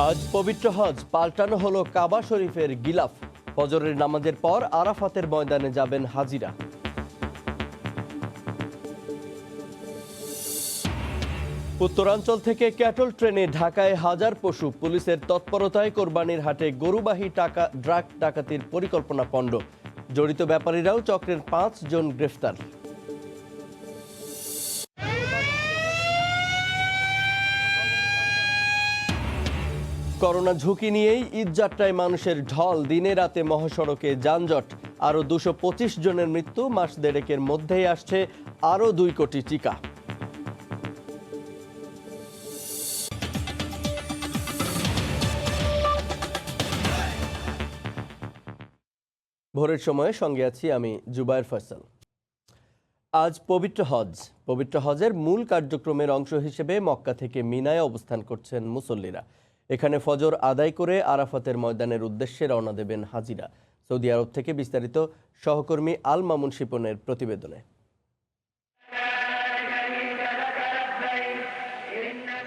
আজ পবিত্র হজ পাল্টানো হলো কাবা শরীফের গিলাফ। ফজরের নামাজের পর আরাফাতের ময়দানে যাবেন হাজিরা। উত্তরাঞ্চল থেকে ক্যাটল ট্রেনে ঢাকায় হাজার পশু। পুলিশের তৎপরতায় কোরবানির হাটে গরুবাহী ড্রাগ ডাকাতির পরিকল্পনা পণ্ড। জড়িত ব্যাপারীরাও চক্রের 5 জন গ্রেফতার। করোনা ঝুঁকি নিয়েই ঈদযাত্রায় মানুষের ঢল। দিনে রাতে মহাসড়কে যানজট। আরও 225 জনের মৃত্যু। মাস দেড়েকের মধ্যেই আসছে আরও 2 কোটি টিকা। ভোরের সময়ে সঙ্গে আছি আমি জুবায়ের ফয়সাল। আজ পবিত্র হজ। পবিত্র হজের মূল কার্যক্রমের অংশ হিসেবে মক্কা থেকে মিনায় অবস্থান করছেন মুসল্লিরা। এখানে ফজর আদায় করে আরাফাতের ময়দানের উদ্দেশ্যে রওনা দেবেন হাজিরা। সৌদি আরব থেকে বিস্তারিত সহকর্মী আল মামুন শিপনের প্রতিবেদনে।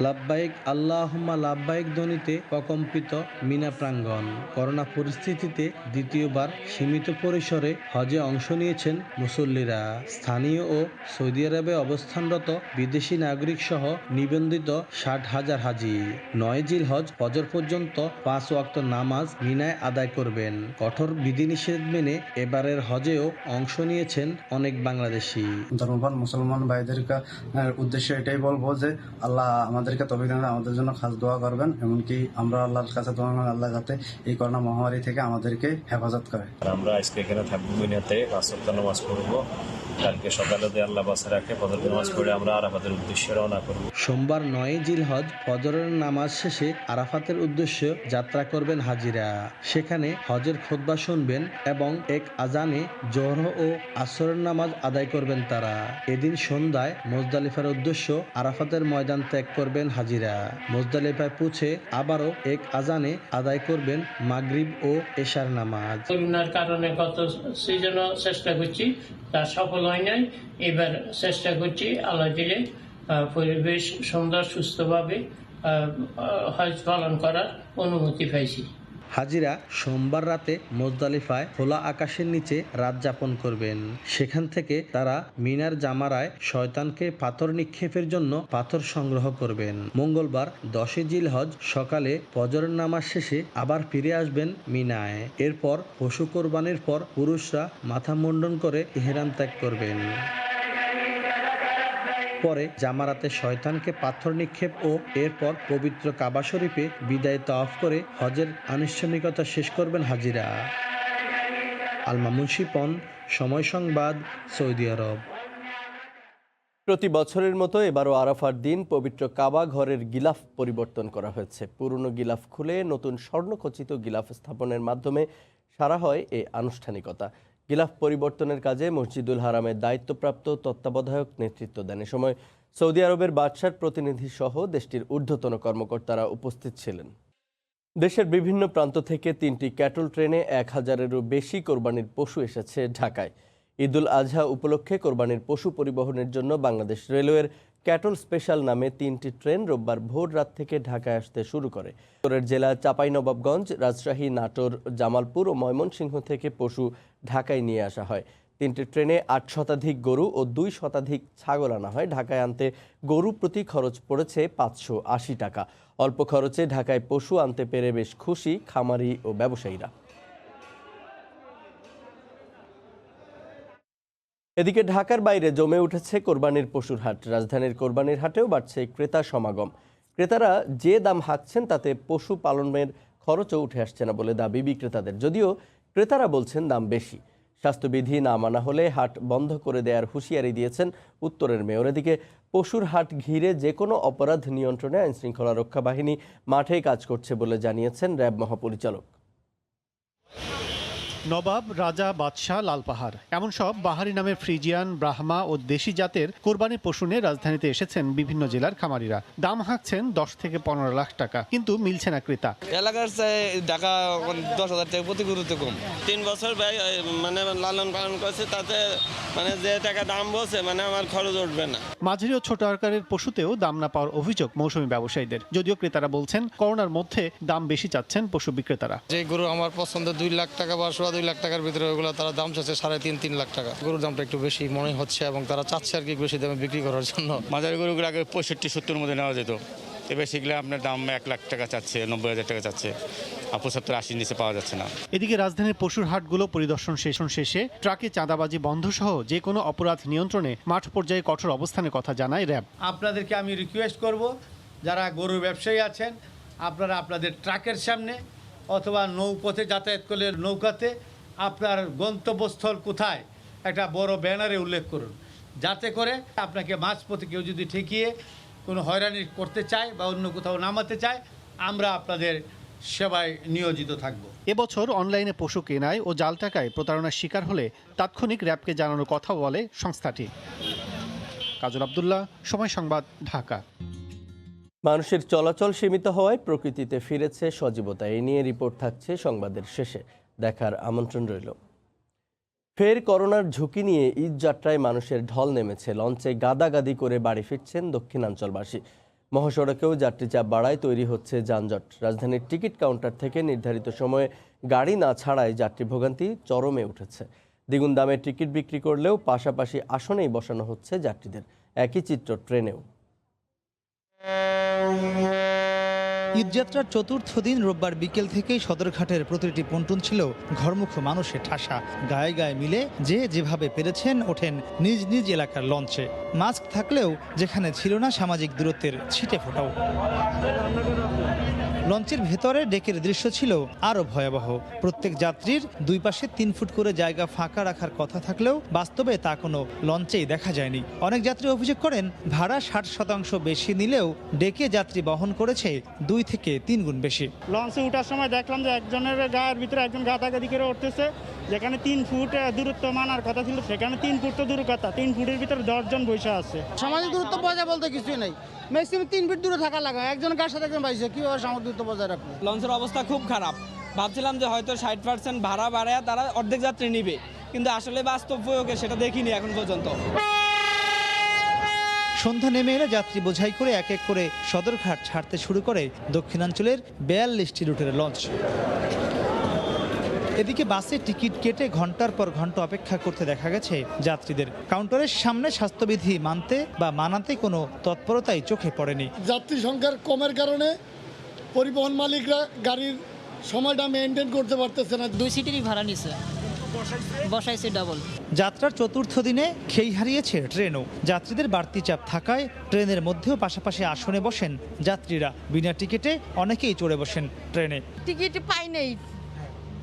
লাব্বাইক আল্লাহুম্মা লাব্বাইক ধ্বনিতে প্রকম্পিত মিনা প্রাঙ্গণ। করোনা পরিস্থিতিতে দ্বিতীয়বার সীমিত পরিসরে হজে অংশ নিয়েছেন মুসল্লিরা। স্থানীয় ও সৌদি আরবে অবস্থানরত বিদেশি নাগরিক সহ নিবন্ধিত 60,000 হাজি 9 জিলহজ ফজর পর্যন্ত 5 ওয়াক্ত নামাজ মিনায় আদায় করবেন। কঠোর বিধিনিষেধ মেনে এবারের হজেও অংশ নিয়েছেন অনেক বাংলাদেশি। ধর্মপ্রাণ মুসলমান ভাইদেরকে উদ্দেশ্যে এটাই বলবো যে আল্লাহ আমাদেরকে তৌফিক দেন, আমাদের জন্য খাস দোয়া করবেন। এমনকি আমরা আল্লাহর কাছে দোয়া করি আল্লাহ যাতে এই করোনা মহামারী থেকে আমাদেরকে হেফাজত করে। আমরা আজকে এখানে থাকবো, মিনাতে 5 ওয়াক্ত নামাজ পড়বো। কালকে সকালে আল্লাহ বাসে রাখে ফজর নামাজ পড়ে আমরা আরাফাতের উদ্দেশ্যে রওনা করব। সোমবার 9 জিলহজ ফজরের নামাজ শেষে আরাফাতের উদ্দেশ্যে যাত্রা করবেন হাজিরা। সেখানে হজের খুতবা শুনবেন এবং এক আজানে জোহর ও আসরের নামাজ আদায় করবেন তারা। এদিন সন্ধ্যায় মুজদালিফার উদ্দেশ্য আরাফাতের ময়দান ত্যাগ করবেন হাজিরা। মুজদালিফায় পৌঁছে আবারও এক আজানে আদায় করবেন মাগরিব ও এশার নামাজ। করোনার কারণে গত সিজনও চেষ্টা করছি, তা সফল হয় নাই। এবার চেষ্টা করছি, আল্লাহ দিলে পরিবেশ সুন্দর সুস্থভাবে হজ পালন করার অনুমতি পাইছি। হাজিরা সোমবার রাতে মুজদালিফায় খোলা আকাশের নিচে রাত যাপন করবেন। সেখান থেকে তারা মিনার জামারায় শয়তানকে পাথর নিক্ষেপের জন্য পাথর সংগ্রহ করবেন। মঙ্গলবার 10 জিলহজ সকালে ফজরের নামাজ শেষে আবার ফিরে আসবেন মিনায়। এরপর পশু কোরবানির পর পুরুষরা মাথা মুন্ডন করে ইহরাম ত্যাগ করবেন। পরে জামারাতে শয়তানকে পাথর নিক্ষেপ ও এরপর পবিত্র কাবা শরীফে বিদায় তাওয়াফ করে হজের আনুষ্ঠানিকতা শেষ করবেন হাজিরা। আল মামুন শিপন, সময় সংবাদ, সৌদি আরব। প্রতি বছরের মতো এবারও আরাফার দিন পবিত্র কাবা ঘরের গিলাফ পরিবর্তন করা হয়েছে। পুরনো গিলাফ খুলে নতুন স্বর্ণখচিত গিলাফ স্থাপনের মাধ্যমে সারা হয় এই আনুষ্ঠানিকতা। গিলাফ পরিবর্তনের কাজে মসজিদুল হারামের দায়িত্বপ্রাপ্ত তত্ত্বাবধায়ক নেতৃত্ব দেন। এ সময় সৌদি আরবের বাদশার প্রতিনিধি সহ দেশটির ঊর্ধ্বতন কর্মকর্তারা উপস্থিত ছিলেন। দেশের বিভিন্ন প্রান্ত থেকে 3টি ক্যাটল ট্রেনে 1000-এরও বেশি কোরবানির পশু এসেছে ঢাকায়। ঈদুল আজহা উপলক্ষে কোরবানির পশু পরিবহনের জন্য বাংলাদেশ রেলওয়ের ক্যাটল স্পেশাল নামে 3টি ট্রেন রোববার ভোর রাত থেকে ঢাকায় আসতে শুরু করে। উত্তরের জেলা চাঁপাইনবাবগঞ্জ, রাজশাহী, নাটোর, জামালপুর ও ময়মনসিংহ থেকে পশু ঢাকায় নিয়ে আসা হয়। 3টি ট্রেনে 8 শতাধিক গরু ও 2 শতাধিক ছাগল আনা হয়। ঢাকায় আনতে গরু প্রতি খরচ পড়েছে 580 টাকা। অল্প খরচে ঢাকায় পশু আনতে পেরে বেশ খুশি খামারি ও ব্যবসায়ীরা। এদিকে ঢাকার বাইরে জমে উঠেছে কোরবানির পশুর হাট। রাজধানীর কোরবানির হাটেও বাড়ছে ক্রেতা সমাগম। ক্রেতারা যে দাম হাঁকছেন তাতে পশু পালনের খরচও উঠে আসছে না বলে দাবি বিক্রেতাদের। যদিও ক্রেতারা বলছেন দাম বেশি। স্বাস্থ্যবিধি না মানা হলে হাট বন্ধ করে দেওয়ার হুঁশিয়ারি দিয়েছেন উত্তরের মেয়র। এদিকে পশুর হাট ঘিরে যে কোনো অপরাধ নিয়ন্ত্রণে আইনশৃঙ্খলা রক্ষা বাহিনী মাঠে কাজ করছে বলে জানিয়েছেন র্যাব মহাপরিচালক। নবাব, রাজা, বাদশাহ, লালপাহাড় এমন সব বাহারি নামের ফ্রিজিয়ান, ব্রাহ্মা ও দেশি জাতের কোরবানির পশু নিয়ে রাজধানীতে এসেছেন বিভিন্ন জেলার খামারিরা। দাম হাঁকছেন 10 থেকে 15 লাখ টাকা, কিন্তু মিলছে না ক্রেতা। এলাকার ঢাকা 10,000 টাকা প্রতি গরুতে কম। 3 বছর ভাই মানে লালন পালন করছে, তাতে মানে যে টাকা দাম বলছে মানে আমার খরচ উঠবে না। মাঝারি ও ছোট আকারের পশুতেও দাম না পাওয়ার অভিযোগ মৌসুমী ব্যবসায়ীদের। যদিও ক্রেতারা বলছেন করোনার মধ্যে দাম বেশি চাচ্ছেন পশু বিক্রেতারা। যে গরু আমার পছন্দ 2 লাখ টাকা বা 2.5 লাখ টাকার ভিতরে, ওগুলো তারা দাম চাচ্ছে 3.5-3 লাখ টাকা। গরুর দামটা একটু বেশি মনে হচ্ছে এবং তারা চাচ্ছে আর কি বেশি দামে বিক্রি করার জন্য। মাঝারি গরুগুলো আগে 65-70 মধ্যে নেওয়া যেত, এবার সেগুলো আপনার দাম 1 লাখ টাকা চাচ্ছে, 90,000 টাকা চাচ্ছে, আর 75-80 নিচে পাওয়া যাচ্ছে না। এদিকে রাজধানীর পশুর হাটগুলো পরিদর্শন শেষে ট্রাকে চাঁদাবাজি বন্ধ সহ যে কোনো অপরাধ নিয়ন্ত্রণে মাঠ পর্যায়ে কঠোর অবস্থানের কথা জানায় র্যাব। আপনাদেরকে আমি রিকোয়েস্ট করব, যারা গরু ব্যবসায়ী আছেন আপনারা আপনাদের ট্রাকের সামনে অথবা নৌপথে যাতায়াত করলে নৌকাতে আপনার গন্তব্যস্থল কোথায় একটা বড় ব্যানারে উল্লেখ করুন, যাতে করে আপনাকে মাঝপথে কেউ যদি ঠেকিয়ে কোনো হয়রানি করতে চায় বা অন্য কোথাও নামাতে চায়, আমরা আপনাদের সেবায় নিয়োজিত থাকব। এবছর অনলাইনে পশু কেনায় ও জাল টাকায় প্রতারণার শিকার হলে তাৎক্ষণিক র্যাবকে জানানোর কথা বলে সংস্থাটি। কাজল আব্দুল্লাহ, সময় সংবাদ, ঢাকা। মানুষের চলাচল সীমিত হওয়ায় প্রকৃতিতে ফিরেছে সজীবতা। এই নিয়ে রিপোর্ট থাকছে সংবাদের শেষে, দেখার আমন্ত্রণ রইল। ফের করোনার ঝুঁকি নিয়ে ঈদ যাত্রায় মানুষের ঢল নেমেছে। লঞ্চে গাদাগাদি করে বাড়ি ফিরছেন দক্ষিণাঞ্চলবাসী। মহাসড়কেও যাত্রী চাপ বাড়ায় তৈরি হচ্ছে যানজট। রাজধানীর টিকিট কাউন্টার থেকে নির্ধারিত সময়ে গাড়ি না ছাড়ায় যাত্রী ভোগান্তি চরমে উঠেছে। দ্বিগুণ দামে টিকিট বিক্রি করলেও পাশাপাশি আসনেই বসানো হচ্ছে যাত্রীদের। একই চিত্র ট্রেনেও। ঈদযাত্রার চতুর্থ দিন রোববার বিকেল থেকেই সদরঘাটের প্রতিটি পন্টন ছিল ঘরমুখ মানুষের ঠাসা। গায়ে গায়ে মিলে যে যেভাবে পেরেছেন ওঠেন নিজ নিজ এলাকার লঞ্চে। মাস্ক থাকলেও যেখানে ছিল না সামাজিক দূরত্বের ছিটে ফোটাও। লঞ্চের ভেতরে ডেকের দৃশ্য ছিল আরও ভয়াবহ। প্রত্যেক যাত্রীর 2 পাশে 3 ফুট করে জায়গা ফাঁকা রাখার কথা থাকলেও বাস্তবে তা কোনো লঞ্চেই দেখা যায়নি। অনেক যাত্রী অভিযোগ করেন ভাড়া 60% বেশি নিলেও ডেকে যাত্রী বহন করেছে 2 থেকে 3 গুণ বেশি। লঞ্চে ওঠার সময় দেখলাম যে একজনের গায়ের ভিতরে একজন গাদাগাদি করে উঠতেছে। যেখানে 3 ফুট দূরত্ব মানার কথা ছিল সেখানে 3 ফুট তো দূর কথা, 3 ফুটের ভিতরে 10 জন বসে আছে। সামাজিক দূরত্ব বজায় বলতে কিছুই নেই, ম্যাক্সিমাম 3 ফিট দূরে থাকা লাগে। একজন কার সাথে একজন বাইছে কিভাবে সামাজিক দূরত্ব বজায় রাখবে? লঞ্চের অবস্থা খুব খারাপ। ভাবছিলাম যে হয়তো 60% ভাড়া বাড়ায় তারা অর্ধেক যাত্রী নিবে, কিন্তু আসলে বাস্তব প্রয়োগে সেটা দেখিনি এখন পর্যন্ত। সন্ধ্যা নেমে এলে যাত্রী বোঝাই করে এক এক করে সদরঘাট ছাড়তে শুরু করে দক্ষিণাঞ্চলের 42টি রুটের লঞ্চ। এদিকে বাসে টিকিট কেটে ঘন্টার পর ঘন্টা অপেক্ষা করতে দেখা গেছে যাত্রীদের। কাউন্টারের সামনে স্বাস্থ্যবিধি মানতে বা মানাতে কোনো তৎপরতাই চোখে পড়েনি। যাত্রী সংখ্যার কমের কারণে পরিবহন মালিকরা গাড়ির সময়টা মেনটেন করতে পারতেছে না। 2 সিটেরই ভাড়া নিছে, বসাইছে ডাবল। যাত্রার চতুর্থ দিনে খেই হারিয়েছে ট্রেনও। যাত্রীদের বাড়তি চাপ থাকায় ট্রেনের মধ্যেও পাশাপাশি আসনে বসেন যাত্রীরা। বিনা টিকিটে অনেকেই চড়ে বসেন ট্রেনে। টিকিট পাই নেই,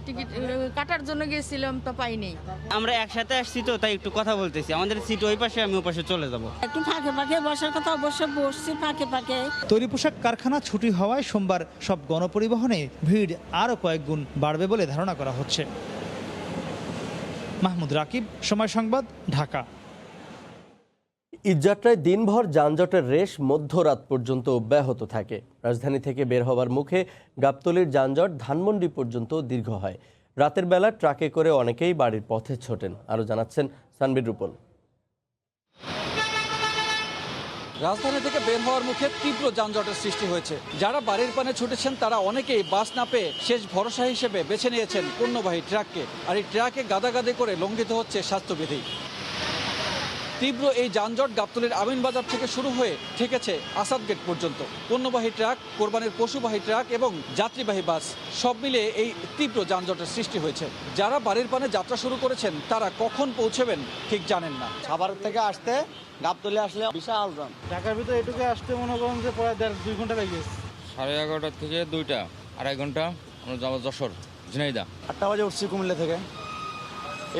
টিকিট কাটার জন্য গিয়েছিলাম তো পাই নেই। আমরা একসাথে আসছি তো তাই একটু কথা বলতেছি। আমাদের সিট ওই পাশে, আমি ওই পাশে চলে যাব। একটু ফাঁকে ফাঁকে বসার কথা অবশ্য বসছি ফাঁকে ফাঁকে। তৈরি পোশাক কারখানা ছুটি হওয়ায় সোমবার সব গণপরিবহনে ভিড় আরও কয়েক গুণ বাড়বে বলে ধারণা করা হচ্ছে। মাহমুদ রাকিব, সময় সংবাদ, ঢাকা। ঈদযাত্রায় দিনভর যানজটের রেশ মধ্যরাত পর্যন্ত অব্যাহত থাকে। রাজধানী থেকে বের হবার মুখে গাবতলীর যানজট ধানমন্ডি পর্যন্ত দীর্ঘ হয়। রাতের বেলা ট্রাকে করে অনেকেই বাড়ির পথে ছোটেন। আরও জানাচ্ছেন সানবির রূপল। রাজধানী থেকে বের হওয়ার মুখে তীব্র যানজটের সৃষ্টি হয়েছে। যারা বাড়ির পানে ছুটেছেন তারা অনেকেই বাস না পেয়ে শেষ ভরসা হিসেবে বেছে নিয়েছেন পণ্যবাহী ট্রাককে। আর এই ট্রাকে গাদাগাদি করে লঙ্ঘিত হচ্ছে স্বাস্থ্যবিধি। তীব্র এই যানজট গাবতলীর আমিনবাজার থেকে শুরু হয়ে ঠেকেছে আসাদ গেট পর্যন্ত। পণ্যবাহী ট্রাক, কোরবানির পশুবাহী ট্রাক এবং যাত্রীবাহী বাস সব মিলিয়ে এই তীব্র যানজটের সৃষ্টি হয়েছে। যারা বাড়ির পানে যাত্রা শুরু করেছেন তারা কখন পৌঁছবেন ঠিক জানেন না। সাভার থেকে আসতে গাবতলী আসলে বিশাল জ্যাম। ঢাকার ভিতরে এটুকু আসতে মনে করেন যে প্রায় 1.5-2 ঘন্টা লেগে গেছে। 11:30 থেকে 2টা, 2.5 ঘন্টা। আমরা যাবো যশোর, ঝিনাইদহ। 8টা বাজে উঠছি কুমিল্লা থেকে,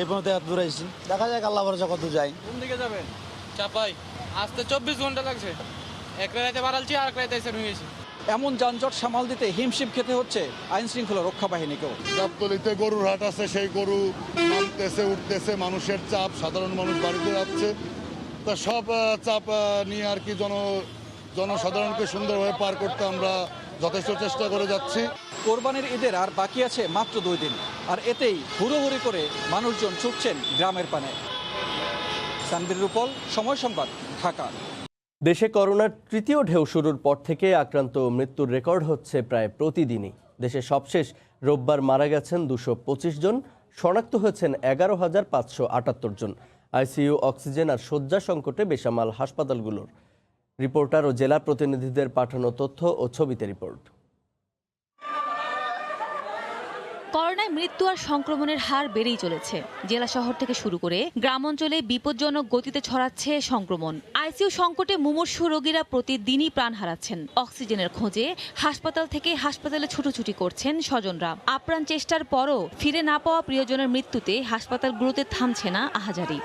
এই পর্যন্ত এত দূর আইছি। দেখা যাক আল্লাহ ভরসা কত যাই। কোন দিকে যাবেন? চাপাই। আসতে 24 ঘন্টা লাগছে। এক রাতে বাড়ালছি আর এক রাতে এসে নুয়েছি। এমন যানজট সামাল দিতে হিমশিম খেতে হচ্ছে আইন শৃঙ্খলা রক্ষা বাহিনীকেও। গাবতলীতে গরুর হাট আছে, সেই গরু নামতেছে উঠতেছে, মানুষের চাপ, সাধারণ মানুষ বাড়িতে যাচ্ছে, তা সব চাপ নিয়ে আর কি জনসাধারণকে সুন্দরভাবে পার করতে আমরা যথেষ্ট চেষ্টা করে যাচ্ছি। কোরবানির ঈদের আর বাকি আছে মাত্র 2 দিন, আর এতেই হুড়োহুড়ি করে মানুষজন ছুটছেন গ্রামের পানে। সানবীর রূপল, সময় সংবাদ, ঢাকা। দেশে করোনার তৃতীয় ঢেউ শুরুর পর থেকে আক্রান্ত ও মৃত্যুর রেকর্ড হচ্ছে প্রায় প্রতিদিনই। দেশে সবশেষ রোববার মারা গেছেন 225 জন, শনাক্ত হয়েছেন 11,578 জন। আইসিইউ, অক্সিজেন আর শয্যা সংকটে বেসামাল হাসপাতালগুলোর। রিপোর্টার ও জেলা প্রতিনিধিদের পাঠানো তথ্য ও ছবিতে রিপোর্ট। করোনায় মৃত্যু আর সংক্রমণের হার বেড়েই চলেছে। জেলা শহর থেকে শুরু করে গ্রাম অঞ্চলে বিপজ্জনক গতিতে ছড়াচ্ছে সংক্রমণ। আইসিইউ সংকটে মুমূর্ষু রোগীরা প্রতিদিনই প্রাণ হারাচ্ছেন। অক্সিজেনের খোঁজে হাসপাতাল থেকে হাসপাতালে ছুটোছুটি করছেন স্বজনরা। আপ্রাণ চেষ্টার পরও ফিরে না পাওয়া প্রিয়জনের মৃত্যুতে হাসপাতালগুলোতে থামছে না আহাজারি।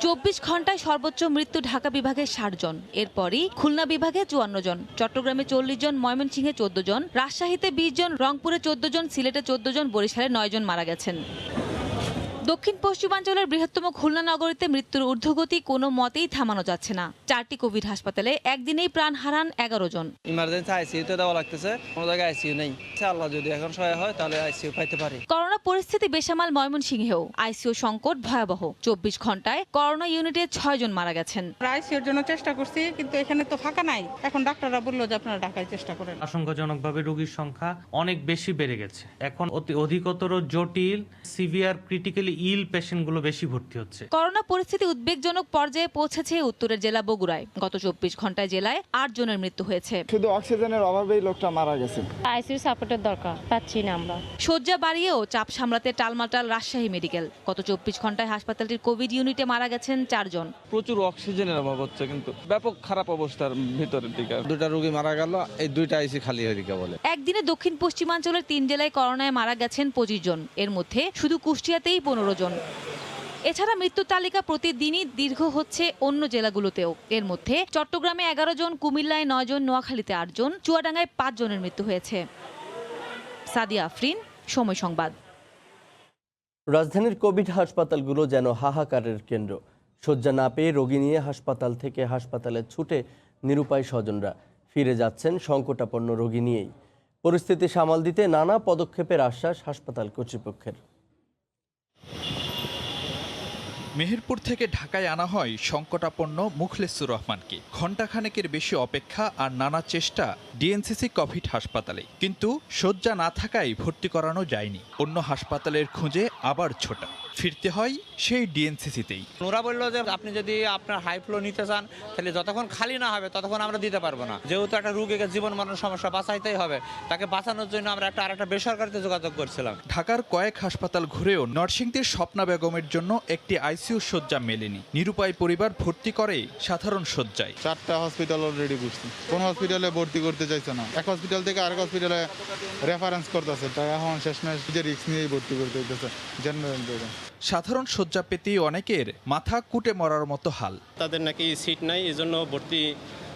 24 ঘন্টায় সর্বোচ্চ মৃত্যু ঢাকা বিভাগে 60 জন, এরপরই খুলনা বিভাগে 54 জন, চট্টগ্রামে 40 জন, ময়মনসিংহে 14 জন, রাজশাহীতে 20 জন, রংপুরে 14 জন, সিলেটে 14 জন, বরিশালে 9 জন মারা গেছেন। দক্ষিণ পশ্চিমাঞ্চলের বৃহত্তম খুলনা নগরীতে মৃত্যুর ঊর্ধ্বগতি কোনো মতেই থামানো যাচ্ছে না। 4টি কোভিড হাসপাতালে একদিনেই প্রাণ হারান 11 জন। ইমার্জেন্সি আইসিইউতে দেওয়া লাগতেছে, কোনো জায়গায় আইসিইউ নেই। আল্লাহ যদি এখন সহায় হয় তাহলে আইসিইউ পাইতে পারি। করোনা পরিস্থিতি বেসামাল ময়মনসিংহেও। আইসিইউ সংকট ভয়াবহ। 24 ঘন্টায় করোনা ইউনিটে 6 জন মারা গেছেন। আইসিইউর জন্য চেষ্টা করছি, কিন্তু এখানে তো ফাঁকা নাই। এখন ডাক্তাররা বললো যে আপনারা ঢাকায় চেষ্টা করেন। আশঙ্কাজনকভাবে রোগীর সংখ্যা অনেক বেশি বেড়ে গেছে। এখন অধিকতর জটিল, সিভিয়ার, ক্রিটিক্যালি ইল পেশেন্টগুলো বেশি ভর্তি হচ্ছে। করোনা পরিস্থিতি উদ্বেগজনক পর্যায়ে পৌঁছেছে উত্তরের জেলা বগুড়ায়। গত 24 ঘন্টায় জেলায় 8 জনের মৃত্যু হয়েছে। শুধু অক্সিজেনের অভাবেই লোকটা মারা গেছে। আইসিইউ সাপোর্টের দরকার, পাচ্ছি না আমরা। শয্যা বাড়িয়েও চাপ সামলাতে টালমাটাল রাজশাহী মেডিকেল। গত 24 ঘন্টায় হাসপাতালটির কোভিড ইউনিটে মারা গেছেন 4 জন। প্রচুর অক্সিজেনের অভাব হচ্ছে, কিন্তু ব্যাপক খারাপ অবস্থার ভিতরের দিকে 2টা রোগী মারা গেল, এই 2টা আইসি খালি হয়ে দিকে বলে। একদিনে দক্ষিণ পশ্চিমাঞ্চলের 3 জেলায় করোনায় মারা গেছেন 25 জন, এর মধ্যে শুধু কুষ্টিয়াতেই 15 জন। এছাড়া মৃত্যুর তালিকা প্রতিদিনই দীর্ঘ হচ্ছে অন্য জেলাগুলোতেও। এর মধ্যে চট্টগ্রামে 11 জন, কুমিল্লায় 9 জন, নোয়াখালীতে 8 জন, চুয়াডাঙ্গায় 5 জনের মৃত্যু হয়েছে। সাদিয়া আফরিন, সময় সংবাদ। রাজধানীর কোভিড হাসপাতালগুলো যেন হাহাকারের কেন্দ্র। শয্যা না পেয়ে রোগী নিয়ে হাসপাতাল থেকে হাসপাতালে ছুটে নিরুপায় স্বজনরা ফিরে যাচ্ছেন সংকটাপন্ন রোগী নিয়েই। পরিস্থিতি সামাল দিতে নানা পদক্ষেপের আশ্বাস হাসপাতাল কর্তৃপক্ষের। মেহেরপুর থেকে ঢাকায় আনা হয় সংকটাপন্ন মুখলেসুর রহমানকে। ঘণ্টাখানেকের বেশি অপেক্ষা আর নানা চেষ্টা ডিএনসিসি কোভিড হাসপাতালে, কিন্তু শয্যা না থাকায় ভর্তি করানো যায়নি। অন্য হাসপাতালের খুঁজে আবার ছোটা, ফিরতে হয় সেই ডিএনসিসিতেই। ওরা বললো যে আপনি যদি আপনার হাই ফ্লো নিতে চান তাহলে যতক্ষণ খালি না হবে ততক্ষণ আমরা দিতে পারবো না। যেহেতু একটা রোগীকে জীবন মরণ সমস্যা বাঁচাইতেই হবে, তাকে বাঁচানোর জন্য আমরা আরেকটা বেসরকারিতে যোগাযোগ করছিলাম। ঢাকার কয়েক হাসপাতাল ঘুরেও নরসিংদীর স্বপ্না বেগমের জন্য একটি আইসিইউ শয্যা মেলেনি। নিরুপায় পরিবার ভর্তি করে সাধারণ শয্যায়। 4টা হসপিটাল অলরেডি বুঝছি, কোন হসপিটালে ভর্তি করতে চাইছে না। এক হসপিটাল থেকে আরেক হসপিটালে রেফারেন্স করতেছে, তাই এখন শেষমেশ যে রিস্ক নিয়েই ভর্তি করতে হইতেছে জেনারেল। সাধারণ শয্যা পেতেই অনেকের মাথা কুটে মরার মতো হাল। তাদের নাকি সিট নাই, এজন্য ভর্তি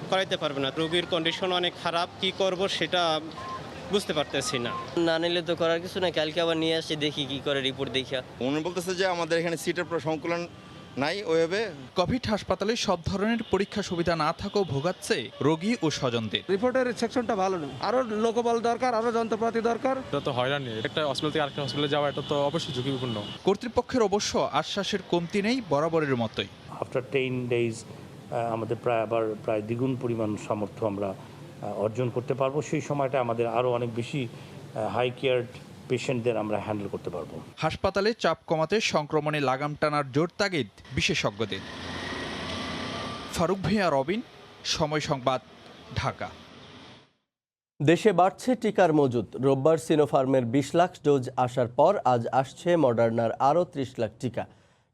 করাইতে পারবে না। রোগীর কন্ডিশন অনেক খারাপ, কি করব সেটা বুঝতে পারতেছি না। না নিলে তো করার কিছু না, কালকে আবার নিয়ে আসি, দেখি কি করে রিপোর্ট দেখা। উনি বলতেছে যে আমাদের এখানে সিটের সংকুলন নাই ওইভাবে। কোভিড হাসপাতালে সব ধরনের পরীক্ষা সুবিধা না থাকাও ভোগাচ্ছে রোগী ও স্বজনদের। রিপোর্টের সেকশনটা ভালো না, আরো লোকবল দরকার, আরো যন্ত্রপাতি দরকার। এটা তো হয়রানি, একটা হসপিটাল থেকে আরেকটা হসপিটালে যাওয়া এটা তো অবশ্যই ঝুঁকিপূর্ণ। কর্তৃপক্ষের অবশ্য আশ্বাসের কমতি নেই, বরাবরের মতোই। আফটার 10 days আমাদের প্রায় দ্বিগুণ পরিমাণ সামর্থ্য আমরা অর্জন করতে পারবো। সেই সময়টা আমাদের আরো অনেক বেশি হাই কেয়ারড পেশেন্টদের আমরা হ্যান্ডেল করতে পারবো। হাসপাতালে চাপ কমাতে সংক্রমণে লাগাম টানার জোর তাগিদ বিশেষজ্ঞদের। ফারুক ভূঁইয়া, রবিন, সময় সংবাদ, ঢাকা। দেশে বাড়ছে টিকার মজুদ। রোববার সিনোফার্মের 20 লাখ ডোজ আসার পর আজ আসছে মডার্নার আরও 30 লাখ টিকা।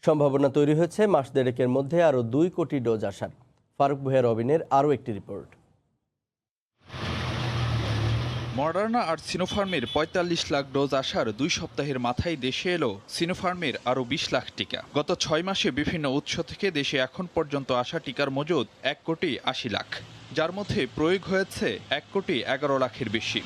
সম্ভাবনা তৈরি হয়েছে মাস দেড়েকের মধ্যে আরও 2 কোটি ডোজ আসার। ফারুক ভূঁইয়া, রবিনের আরও একটি রিপোর্ট। মডার্না আর সিনোফার্মের 45 লাখ ডোজ আসার 2 সপ্তাহের মাথায় দেশে এলো সিনোফার্মের আরও 20 লাখ টিকা। গত 6 মাসে বিভিন্ন উৎস থেকে দেশে এখন পর্যন্ত আসা টিকার মজুদ 1 কোটি 80 লাখ। যার মধ্যে প্রয়োগ হয়েছে 1,11,00,000-এর বেশি।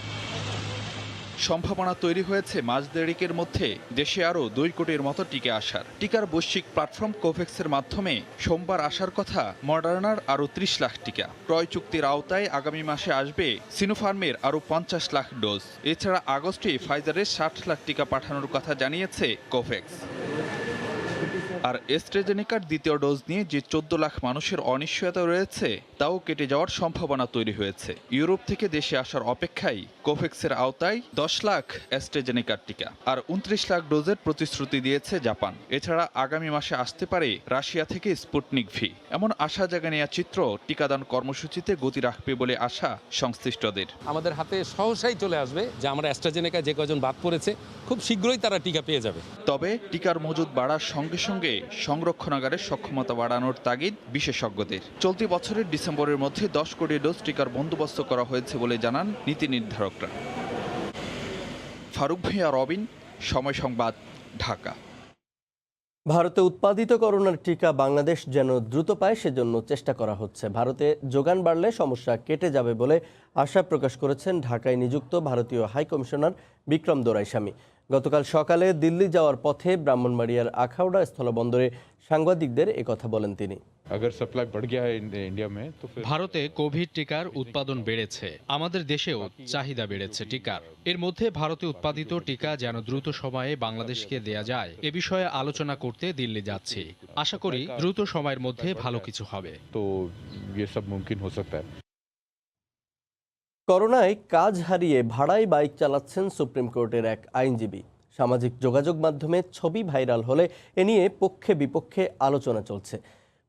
সম্ভাবনা তৈরি হয়েছে মাস দেড়েকের মধ্যে দেশে আরও 2 কোটির মতো টিকা আসার। টিকার বৈশ্বিক প্ল্যাটফর্ম কোভ্যাক্সের মাধ্যমে সোমবার আসার কথা মডার্নার আরও 30 লাখ টিকা। ক্রয় চুক্তির আওতায় আগামী মাসে আসবে সিনোফার্মের আরও 50 লাখ ডোজ। এছাড়া আগস্টে ফাইজারের 60 লাখ টিকা পাঠানোর কথা জানিয়েছে কোভ্যাক্স। আর অ্যাস্ট্রাজেনেকার দ্বিতীয় ডোজ নিয়ে যে 14 লাখ মানুষের অনিশ্চয়তা রয়েছে তাও কেটে যাওয়ার সম্ভাবনা তৈরি হয়েছে। ইউরোপ থেকে দেশে আসার অপেক্ষায় কোভ্যাক্সের আওতায় 10 লাখ অ্যাস্ট্রাজেনেকার টিকা আর 29 লাখ ডোজের প্রতিশ্রুতি দিয়েছে জাপান। এছাড়া আগামী মাসে আসতে পারে রাশিয়া থেকে স্পুটনিক ভি। এমন আশা জাগা নেওয়া চিত্র টিকাদান কর্মসূচিতে গতি রাখবে বলে আশা সংশ্লিষ্টদের। আমাদের হাতে সহসাই চলে আসবে যে আমরা অ্যাস্ট্রাজেনেকা যে কয়জন বাদ পড়েছে খুব শীঘ্রই তারা টিকা পেয়ে যাবে। তবে টিকার মজুদ বাড়ার সঙ্গে সঙ্গে সংরক্ষণাগারের সক্ষমতা বাড়ানোর তাগিদ বিশেষজ্ঞদের। চলতি বছরের ডিসেম্বরের মধ্যে 10 কোটি ডোজ টিকার বন্দোবস্ত করা হয়েছে বলে জানান নীতি নির্ধারকরা। ফারুক ভূঁইয়া, রবিন, সময় সংবাদ, ঢাকা। ভারতে উৎপাদিত করোনার টিকা বাংলাদেশ যেন দ্রুত পায় সেজন্য চেষ্টা করা হচ্ছে। ভারতে যোগান বাড়লে সমস্যা কেটে যাবে বলে আশা প্রকাশ করেছেন ঢাকায় নিযুক্ত ভারতীয় হাই কমিশনার বিক্রম দোরাইস্বামী। গতকাল সকালে দিল্লি যাওয়ার পথে ব্রাহ্মণবাড়িয়ার আখাউড়া স্থলবন্দরে সাংবাদিকদের একথা বলেন তিনি। ভারতে কোভিড টিকার উৎপাদন বেড়েছে, আমাদের দেশেও চাহিদা বেড়েছে টিকার। এর মধ্যে ভারতে উৎপাদিত টিকা যেন দ্রুত সময়ে বাংলাদেশকে দেয়া যায় এ বিষয়ে আলোচনা করতে দিল্লি যাচ্ছি। আশা করি দ্রুত সময়ের মধ্যে ভালো কিছু হবে। করোনায় কাজ হারিয়ে ভাড়ায় বাইক চালাচ্ছেন সুপ্রিম কোর্টের এক আইনজীবী। সামাজিক যোগাযোগ মাধ্যমে ছবি ভাইরাল হলে এ নিয়ে পক্ষে বিপক্ষে আলোচনা চলছে।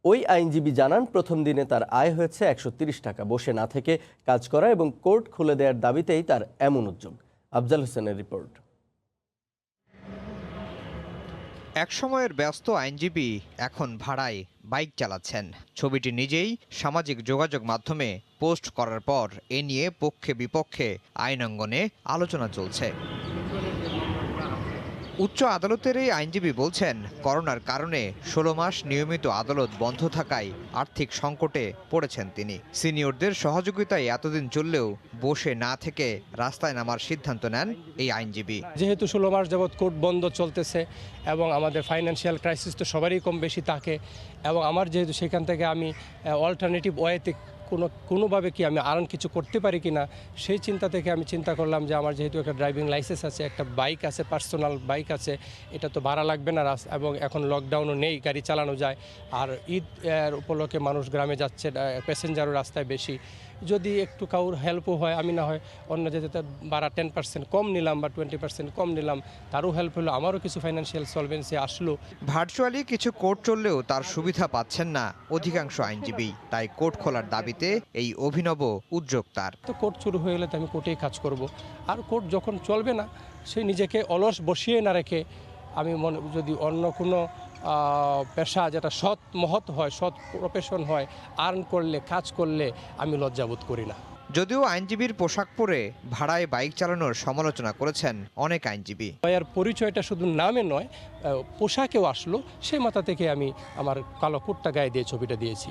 ওই আইনজীবী জানান, প্রথম দিনে তার আয় হয়েছে 130 টাকা। বসে না থেকে কাজ করা এবং কোর্ট খুলে দেওয়ার দাবিতেই তার এমন উদ্যোগ। আফজাল হোসেনের রিপোর্ট। একসময়ের ব্যস্ত আইনজীবী এখন ভাড়ায় বাইক চালাচ্ছেন। ছবিটি নিজেই সামাজিক যোগাযোগ মাধ্যমে পোস্ট করার পর এ নিয়ে পক্ষে বিপক্ষে আইনাঙ্গনে আলোচনা চলছে। উচ্চ আদালতের এই আইনজীবী বলছেন, করোনার কারণে 16 মাস নিয়মিত আদালত বন্ধ থাকায় আর্থিক সংকটে পড়েছেন তিনি। সিনিয়রদের সহযোগিতায় এতদিন চললেও বসে না থেকে রাস্তায় নামার সিদ্ধান্ত নেন এই আইনজীবী। যেহেতু 16 মাস যাবৎ কোর্ট বন্ধ চলতেছে এবং আমাদের ফাইন্যান্সিয়াল ক্রাইসিস তো সবারই কম বেশি থাকে, এবং আমার যেহেতু সেখান থেকে আমি অল্টারনেটিভ ওয়েতে কোনোভাবে কি আমি আর্ন কিছু করতে পারি কিনা, সেই চিন্তা থেকে আমি চিন্তা করলাম যে আমার যেহেতু একটা ড্রাইভিং লাইসেন্স আছে, একটা বাইক আছে, পার্সোনাল বাইক আছে, এটা তো ভাড়া লাগবে না, এবং এখন লকডাউনও নেই, গাড়ি চালানো যায়। আর ঈদ উপলক্ষে মানুষ গ্রামে যাচ্ছে, প্যাসেঞ্জারও রাস্তায় বেশি। যদি একটু কাউর হেল্পও হয়, আমি না হয় অন্য যেতে ভাড়া 10% কম নিলাম বা 20% কম নিলাম, তারও হেল্প হলো, আমারও কিছু ফাইন্যান্সিয়াল সলভেন্সি আসলো। ভার্চুয়ালি কিছু কোর্ট চললেও তার সুবিধা পাচ্ছেন না অধিকাংশ আইনজীবী, তাই কোর্ট খোলার দাবিতে এই অভিনব উদ্যোগ তার। তো কোর্ট শুরু হয়ে গেলে তো আমি কোর্টেই কাজ করব, আর কোর্ট যখন চলবে না, সে নিজেকে অলস বসিয়ে না রেখে আমি যদি অন্য কোনো পেশা যেটা সৎ মহৎ হয়, সৎ প্রফেশন হয়, আর্ন করলে, কাজ করলে আমি লজ্জাবোধ করি না। যদিও আইনজীবীর পোশাক পরে ভাড়ায় বাইক চালানোর সমালোচনা করেছেন অনেক আইনজীবী। এর পরিচয়টা শুধু নামে নয়, পোশাকেও আসলো, সেই মাথা থেকে আমি আমার কালো কোটটা গায়ে দিয়ে ছবিটা দিয়েছি।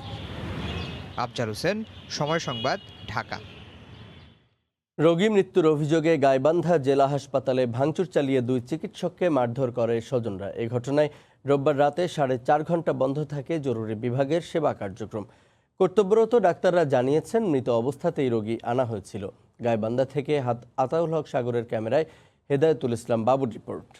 আফজাল হোসেন, সময় সংবাদ, ঢাকা। রোগী মৃত্যুর অভিযোগে গাইবান্ধা জেলা হাসপাতালে ভাঙচুর চালিয়ে 2 চিকিৎসককে মারধর করে স্বজনরা। এই ঘটনায় রোববার রাতে 4.5 ঘন্টা বন্ধ থাকে জরুরি বিভাগের সেবা কার্যক্রম। কর্তব্যরত ডাক্তাররা জানিয়েছেন, মৃত অবস্থাতেই রোগী আনা হয়েছিল। গাইবান্ধা থেকে আতাউল হক সাগরের ক্যামেরায় হেদায়েতুল ইসলাম বাবুর রিপোর্ট।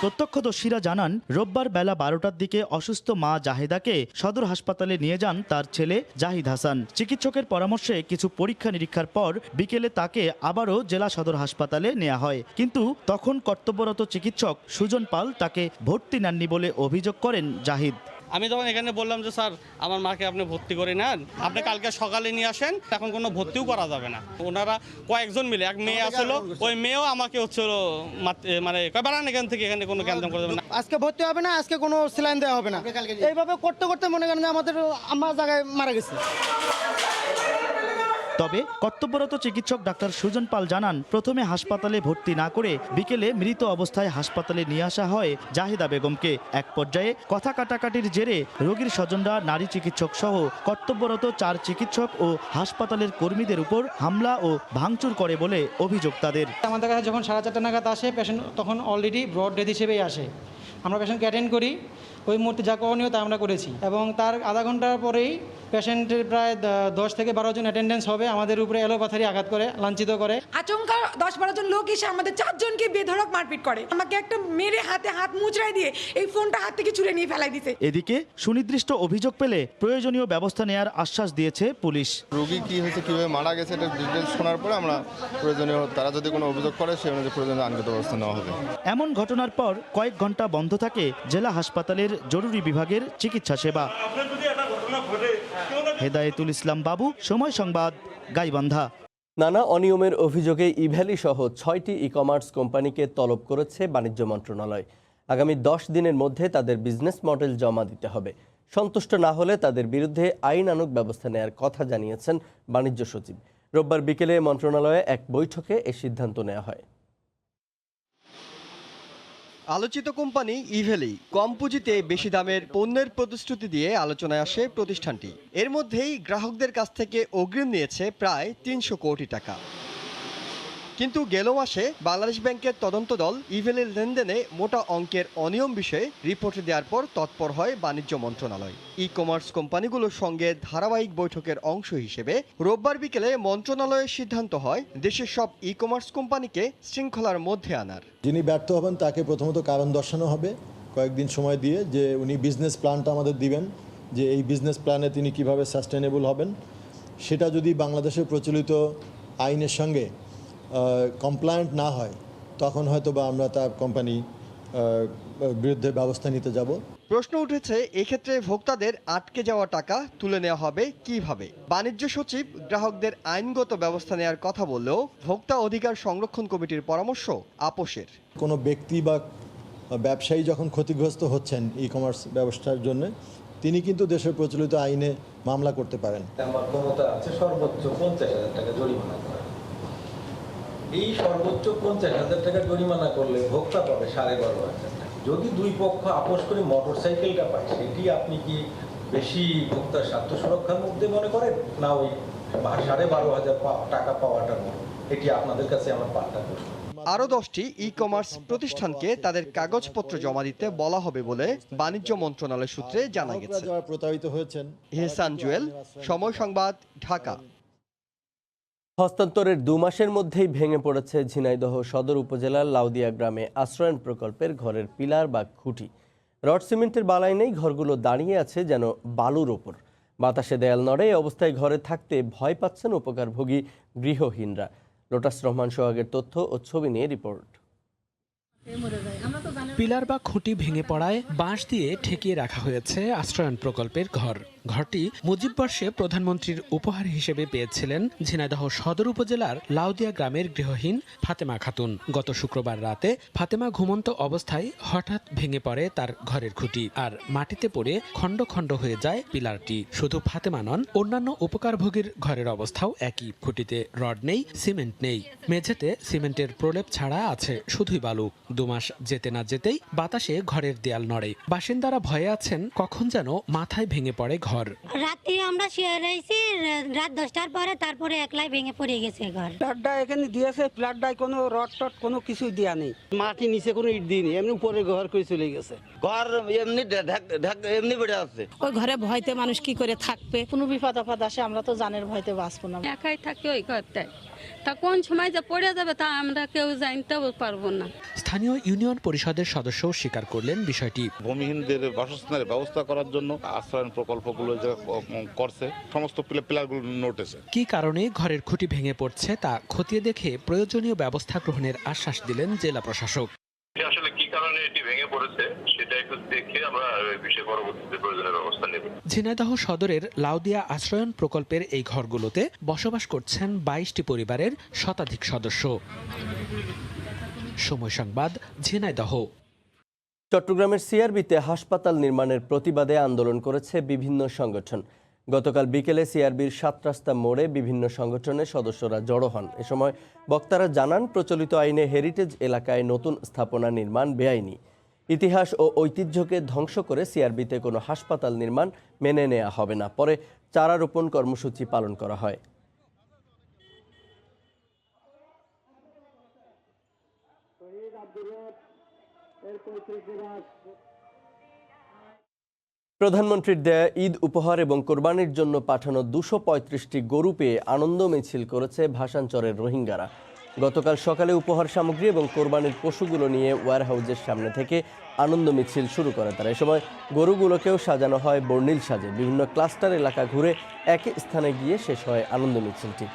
প্রত্যক্ষদর্শীরা জানান, রোববার বেলা 12টার দিকে অসুস্থ মা জাহেদাকে সদর হাসপাতালে নিয়ে যান তার ছেলে জাহিদ হাসান। চিকিৎসকের পরামর্শে কিছু পরীক্ষা নিরীক্ষার পর বিকেলে তাকে আবারও জেলা সদর হাসপাতালে নেওয়া হয়, কিন্তু তখন কর্তব্যরত চিকিৎসক সুজন পাল তাকে ভর্তি নেননি বলে অভিযোগ করেন জাহিদ। আমি তখন এখানে বললাম যে স্যার, আমার মাকে আপনি ভর্তি করে নেন, আপনি কালকে সকালে নিয়ে আসেন, এখন কোনো ভর্তিও করা যাবে না। ওনারা কয়েকজন মিলে, এক মেয়ে আসলো, ওই মেয়েও আমাকে হচ্ছিল মানে বাড়ান এখান থেকে, এখানে কোনো ক্যান্সার করে দেবে না, আজকে ভর্তি হবে না, আজকে কোনো স্যালাইন দেওয়া হবে না। এইভাবে করতে করতে মনে করেন যে আমাদের আমার জায়গায় মারা গেছে। তবে কর্তব্যরত চিকিৎসক ডাক্তার সুজন পাল জানান, প্রথমে হাসপাতালে ভর্তি না করে বিকেলে মৃত অবস্থায় হাসপাতালে নিয়ে আসা হয় জাহিদা বেগমকে। এক পর্যায়ে কথা কাটাকাটির জেরে রোগীর স্বজনরা নারী চিকিৎসক সহ কর্তব্যরত 4 চিকিৎসক ও হাসপাতালের কর্মীদের উপর হামলা ও ভাঙচুর করে বলে অভিযোগ তাদের। আমাদের কাছে যখন 4:30 নাগাদ আসে পেশেন্ট, তখন অলরেডি ব্রড ডেথ হিসেবেই আসে। আমরা পেশেন্টকে অ্যাটেন্ড করি, ওই মুহূর্তে যা করণীয় তা আমরা করেছি, এবং তার আধা ঘন্টার পরেই পেশেন্টের প্রায় 10 থেকে 12 জন অ্যাটেন্ডেন্স হবে আমাদের উপরে এলোপাথারি আঘাত করে, লাঞ্ছিত করে। আচমকা 10-12 জন লোক এসে আমাদের 4 জনকে বেধড়ক মারপিট করে, আমাকে একটা মেরে হাতে হাত মুচড়াই দিয়ে এই ফোনটা হাত থেকে ছুঁড়ে নিয়ে ফেলাই দিতে। এদিকে সুনির্দিষ্ট অভিযোগ পেলে প্রয়োজনীয় ব্যবস্থা নেওয়ার আশ্বাস দিয়েছে পুলিশ। রোগী কি হয়েছে, কিভাবে মারা গেছে, এটা ডিটেলস শোনার পরে আমরা প্রয়োজনীয়, তারা যদি কোনো অভিযোগ করে সে অনুযায়ী প্রয়োজনীয় আইনগত ব্যবস্থা নেওয়া হবে। এমন ঘটনার পর কয়েক ঘন্টা বন্ধ থাকে জেলা হাসপাতালের জরুরি বিভাগের চিকিৎসা সেবা। হেদায়েতুল ইসলাম বাবু, সময় সংবাদ, গাইবান্ধা। নানা অনিয়মের অভিযোগে ইভ্যালি সহ 6টি ই-কমার্স কোম্পানিকে তলব করেছে বাণিজ্য মন্ত্রণালয়। আগামী 10 দিনের মধ্যে তাদের বিজনেস মডেল জমা দিতে হবে। সন্তুষ্ট না হলে তাদের বিরুদ্ধে আইনানুগ ব্যবস্থা নেওয়ার কথা জানিয়েছেন বাণিজ্য সচিব। রোববার বিকেলে মন্ত্রণালয়ে এক বৈঠকে এই সিদ্ধান্ত নেওয়া হয়। আলোচিত কোম্পানি ইভ্যালি কম পুঁজিতে বেশি দামের পণ্যের প্রতিশ্রুতি দিয়ে আলোচনায় আসে প্রতিষ্ঠানটি। এর মধ্যেই গ্রাহকদের কাছ থেকে অগ্রিম নিয়েছে প্রায় 300 কোটি টাকা। কিন্তু গেল মাসে বাংলাদেশ ব্যাংকের তদন্ত দল ইভ্যালির লেনদেনে মোটা অঙ্কের অনিয়ম বিষয়ে রিপোর্ট দেওয়ার পর তৎপর হয় বাণিজ্য মন্ত্রণালয়। ই কমার্স কোম্পানিগুলোর সঙ্গে ধারাবাহিক বৈঠকের অংশ হিসেবে রোববার বিকেলে মন্ত্রণালয়ের সিদ্ধান্ত হয় দেশের সব ই কমার্স কোম্পানিকে শৃঙ্খলার মধ্যে আনার। যিনি ব্যর্থ হবেন তাকে প্রথমত কারণ দর্শানো হবে, কয়েকদিন সময় দিয়ে, যে উনি বিজনেস প্ল্যানটা আমাদের দিবেন, যে এই বিজনেস প্ল্যানে তিনি কিভাবে সাস্টেনেবল হবেন। সেটা যদি বাংলাদেশের প্রচলিত আইনের সঙ্গে কমপ্লায়েন্ট না হয়, তখন হয়তো বা আমরা তার কোম্পানি বিরুদ্ধে ব্যবস্থা নিতে যাব। প্রশ্ন উঠেছে, এক্ষেত্রে ভোক্তাদের আটকে যাওয়া টাকা তুলে নেওয়া হবে কিভাবে? বাণিজ্য সচিব গ্রাহকদের আইনগত ব্যবস্থা নেওয়ার কথা বললেও ভোক্তা অধিকার সংরক্ষণ কমিটির পরামর্শ আপোষের। কোনো ব্যক্তি বা ব্যবসায়ী যখন ক্ষতিগ্রস্ত হচ্ছেন ই কমার্স ব্যবসার জন্য, তিনি কিন্তু দেশের প্রচলিত আইনে মামলা করতে পারেন। আমার ক্ষমতা আছে সর্বোচ্চ 50,000 টাকা জরিমানা করা। এই সর্বোচ্চ 50,000 টাকা জরিমানা করলে ভোক্তা পাবে 12,500 টাকা। যদি দুই পক্ষ আপোষ করে মোটরসাইকেলটা পায়, সেটি আপনি কি বেশি ভোক্তার স্বার্থ সুরক্ষার মধ্যে মনে করেন, না ওই 12,500 টাকা পাওয়াটা? এটি আপনাদের কাছে আমার বার্তা করব। আরও 10টি ই কমার্স প্রতিষ্ঠানকে তাদের কাগজপত্র জমা দিতে বলা হবে বলে বাণিজ্য মন্ত্রণালয় সূত্রে জানা গেছে। প্রতারিত হয়েছেন। এহসান জুয়েল, সময় সংবাদ, ঢাকা। হস্তান্তরের 2 মাসের মধ্যেই ভেঙে পড়েছে ঝিনাইদহ সদর উপজেলার লাউদিয়া গ্রামে আশ্রয়ণ প্রকল্পের ঘরের পিলার বা খুঁটি। রড সিমেন্টের বালাই নেই, ঘরগুলো দাঁড়িয়ে আছে যেন বালুর ওপর। বাতাসে দেয়াল নড়ে। এই অবস্থায় ঘরে থাকতে ভয় পাচ্ছেন উপকারভোগী গৃহহীনরা। লোটাস রহমান সোহাগের তথ্য ও ছবি নিয়ে রিপোর্ট। পিলার বা খুঁটি ভেঙে পড়ায় বাঁশ দিয়ে ঠেকিয়ে রাখা হয়েছে আশ্রয়ণ প্রকল্পের ঘর। ঘরটি মুজিববর্ষে প্রধানমন্ত্রীর উপহার হিসেবে পেয়েছিলেন ঝিনাইদহ সদর উপজেলার লাউদিয়া গ্রামের গৃহহীন ফাতেমা খাতুন। গত শুক্রবার রাতে ফাতেমা ঘুমন্ত অবস্থায় হঠাৎ ভেঙে পড়ে তার ঘরের খুঁটি, আর মাটিতে পড়ে খণ্ড খণ্ড হয়ে যায় পিলারটি। শুধু ফাতেমা নন, অন্যান্য উপকারভোগীর ঘরের অবস্থাও একই। খুঁটিতে রড নেই, সিমেন্ট নেই, মেঝেতে সিমেন্টের প্রলেপ ছাড়া আছে শুধুই বালু। 2 মাস যেতে না যেতেই বাতাসে ঘরের দেয়াল নড়ে। বাসিন্দারা ভয়ে আছেন কখন যেন মাথায় ভেঙে পড়ে ঘর। রাতে আমরা শুয়ে রয়েছি, রাত 10টার পরে, তারপরে একলাই ভেঙে পড়ে গেছে ঘর। প্লাটটা এখানে দিয়েছে, প্লাটটায় কোনো রড টড কোনো কিছুই দেয়া নেই। মাটি নিচে কোনো ইট দিইনি, এমনি উপরে ঘর করে চলে গেছে। ঘর এমনি এমনি বেড়ে আছে। ওই ঘরে ভয়তে মানুষ কি করে থাকবে? কোনো বিপদ আপদ আসে আমরা তো জানের ভয়তে বাঁচবো না। একাই থাকি ওই ঘরটায়, তা কোন সময় যে পড়ে যাবে তা আমরা কেউ জানতেও পারবো না। স্থানীয় ইউনিয়ন পরিষদের সদস্যও স্বীকার করলেন বিষয়টি। ভূমিহীনদের বাসস্থানের ব্যবস্থা করার জন্য আশ্রয়ণ প্রকল্পগুলো যে করছে, সমস্ত পিলারগুলো নোটেছে। কি কারণে ঘরের খুঁটি ভেঙে পড়ছে তা খতিয়ে দেখে প্রয়োজনীয় ব্যবস্থা গ্রহণের আশ্বাস দিলেন জেলা প্রশাসক। আসলে কি কারণে এটি ভেঙে পড়েছে সেটা একটু দেখে আমরা বিষয়ে পরবর্তীতে প্রয়োজনীয় ব্যবস্থা নেব। ঝিনাইদহ সদরের লাউদিয়া আশ্রয়ণ প্রকল্পের এই ঘরগুলোতে বসবাস করছেন 22টি পরিবারের শতাধিক সদস্য। সময় সংবাদ, ঝিনাইদহ। চট্টগ্রামের সিআরবিতে হাসপাতাল নির্মাণের প্রতিবাদে আন্দোলন করেছে বিভিন্ন সংগঠন। গতকাল বিকেলে সিআরবির ৭ রাস্তা মোড়ে বিভিন্ন সংগঠনের সদস্যরা জড়ো হন। এ সময় বক্তারা জানান, প্রচলিত আইনে হেরিটেজ এলাকায় নতুন স্থাপনা নির্মাণ বেআইনি। ইতিহাস ও ঐতিহ্যকে ধ্বংস করে সিআরবিতে কোনো হাসপাতাল নির্মাণ মেনে নেওয়া হবে না। পরে চারা রোপণ কর্মসূচি পালন করা হয়। প্রধানমন্ত্রীর দেয়া ঈদ উপহার এবং কোরবানির জন্য পাঠানো 235টি গরু পেয়ে আনন্দ মিছিল করেছে ভাসানচরের রোহিঙ্গারা। গতকাল সকালে উপহার সামগ্রী এবং কোরবানির পশুগুলো নিয়ে ওয়্যারহাউসের সামনে থেকে আনন্দ মিছিল শুরু করে তারা। এ সময় গরুগুলোকেও সাজানো হয় বর্ণিল সাজে। বিভিন্ন ক্লাস্টার এলাকা ঘুরে একই স্থানে গিয়ে শেষ হয় আনন্দ মিছিলটি।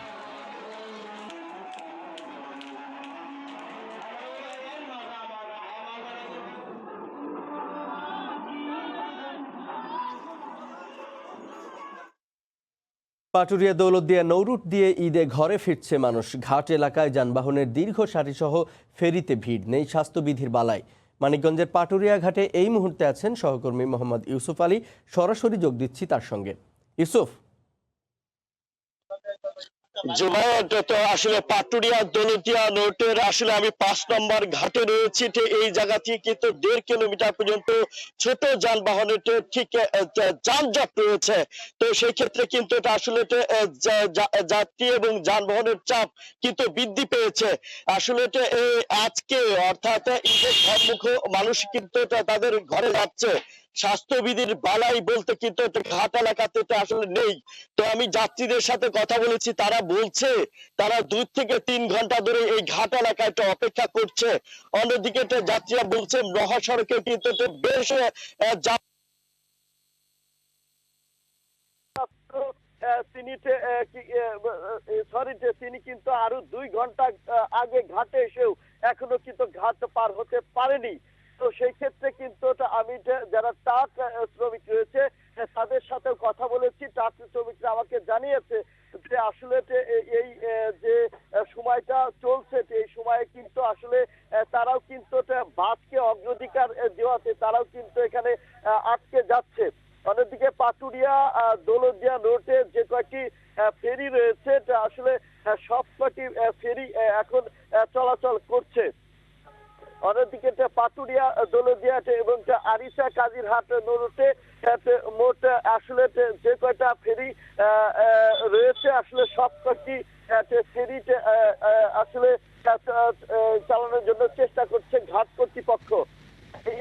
পাটুরিয়া দৌলতদিয়া নৌরুট দিয়ে ঈদে ঘরে ফিরছে মানুষ। ঘাট এলাকায় যানবাহনের দীর্ঘ সারিসহ ফেরিতে ভিড়, নেই স্বাস্থ্যবিধির বালাই। মানিকগঞ্জের পাটুরিয়া ঘাটে এই মুহূর্তে আছেন সহকর্মী মোহাম্মদ ইউসুফ আলী। সরাসরি যোগ দিচ্ছি তার সঙ্গে। ইউসুফ, আসলে পাটুরিয়া দৌলতিয়া নোটের আসলে আমি 5 নম্বর ঘাটে রয়েছি। এই জায়গা থেকে কিন্তু 1.5 কিলোমিটার পর্যন্ত ছোট যানবাহনের ঠিক যানজট রয়েছে। তো সেই ক্ষেত্রে কিন্তু এটা আসলে যাত্রী এবং যানবাহনের চাপ কিন্তু বৃদ্ধি পেয়েছে। আসলে আজকে অর্থাৎ ঈদের ঘরমুখ মানুষ কিন্তু তাদের ঘরে যাচ্ছে। স্বাস্থ্যবিধির বালাই বলতে কিন্তু ঘাট এলাকাতে আসলে নেই। তো আমি যাত্রীদের সাথে কথা বলেছি, তারা বলছে তারা 2 থেকে 3 ঘন্টা ধরে এই ঘাট এলাকায় অপেক্ষা করছে। অন্যদিকে যাত্রীরা বলছে মহাসড়কে কিন্তু বেশ তিনি কিন্তু আরো 2 ঘন্টা আগে ঘাটে এসেও এখনো কিন্তু ঘাট পার হতে পারেনি। তো সেই ক্ষেত্রে কিন্তু আমি যারা ট্রাক শ্রমিক রয়েছে তাদের সাথে কথা বলেছি। ট্রাক শ্রমিকরা আমাকে জানিয়েছে যে আসলে এই যে সময়টা চলছে, এই সময়ে কিন্তু আসলে তারাও কিন্তু বাসকে অগ্রাধিকার দেওয়াতে তারাও কিন্তু এখানে আটকে যাচ্ছে। অন্যদিকে পাটুরিয়া দৌলতদিয়া রোডে যে কয়েকটি ফেরি রয়েছে আসলে সব কয়টি ফেরি এখন চলাচল করছে। অন্যদিকে পাটুরিয়া দৌলতদিয়া এবং আরিচা কাজিরহাট রোডে মোট আসলে যে কয়টা ফেরি রয়েছে আসলে সব কয়টি ফেরিতে আসলে চালানোর জন্য চেষ্টা করছে ঘাট কর্তৃপক্ষ।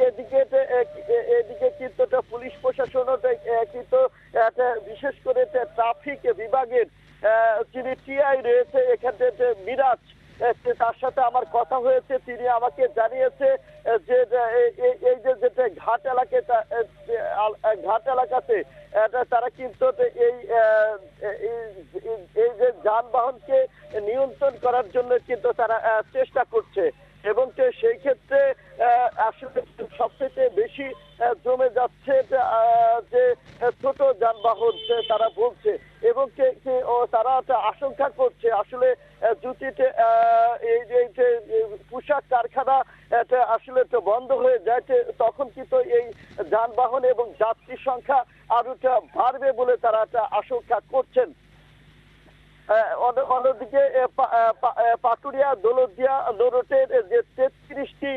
এদিকে কিন্তু পুলিশ প্রশাসনও কিন্তু বিশেষ করে ট্রাফিক বিভাগের যিনি টিআই রয়েছে এখানে মিরাজ, তার সাথে আমার কথা হয়েছে। তিনি আমাকে জানিয়েছে যে এই যে ঘাট এলাকাতে তারা কিন্তু এই যে যানবাহনকে নিয়ন্ত্রণ করার জন্য কিন্তু তারা চেষ্টা করছে এবং সেই ক্ষেত্রে আসলে সবচেয়ে বেশি জমে যাচ্ছে যে ছোট যানবাহন তারা বলছে এবং তারা আশঙ্কা করছে আসলে যদি এই যে পোশাক কারখানা আসলে বন্ধ হয়ে যায় তখন কিন্তু এই যানবাহন এবং যাত্রীর সংখ্যা আরো বাড়বে বলে তারা আশঙ্কা করছেন। অন্যদিকে পাটুরিয়া দৌলতদিয়া রোডের যে 33টি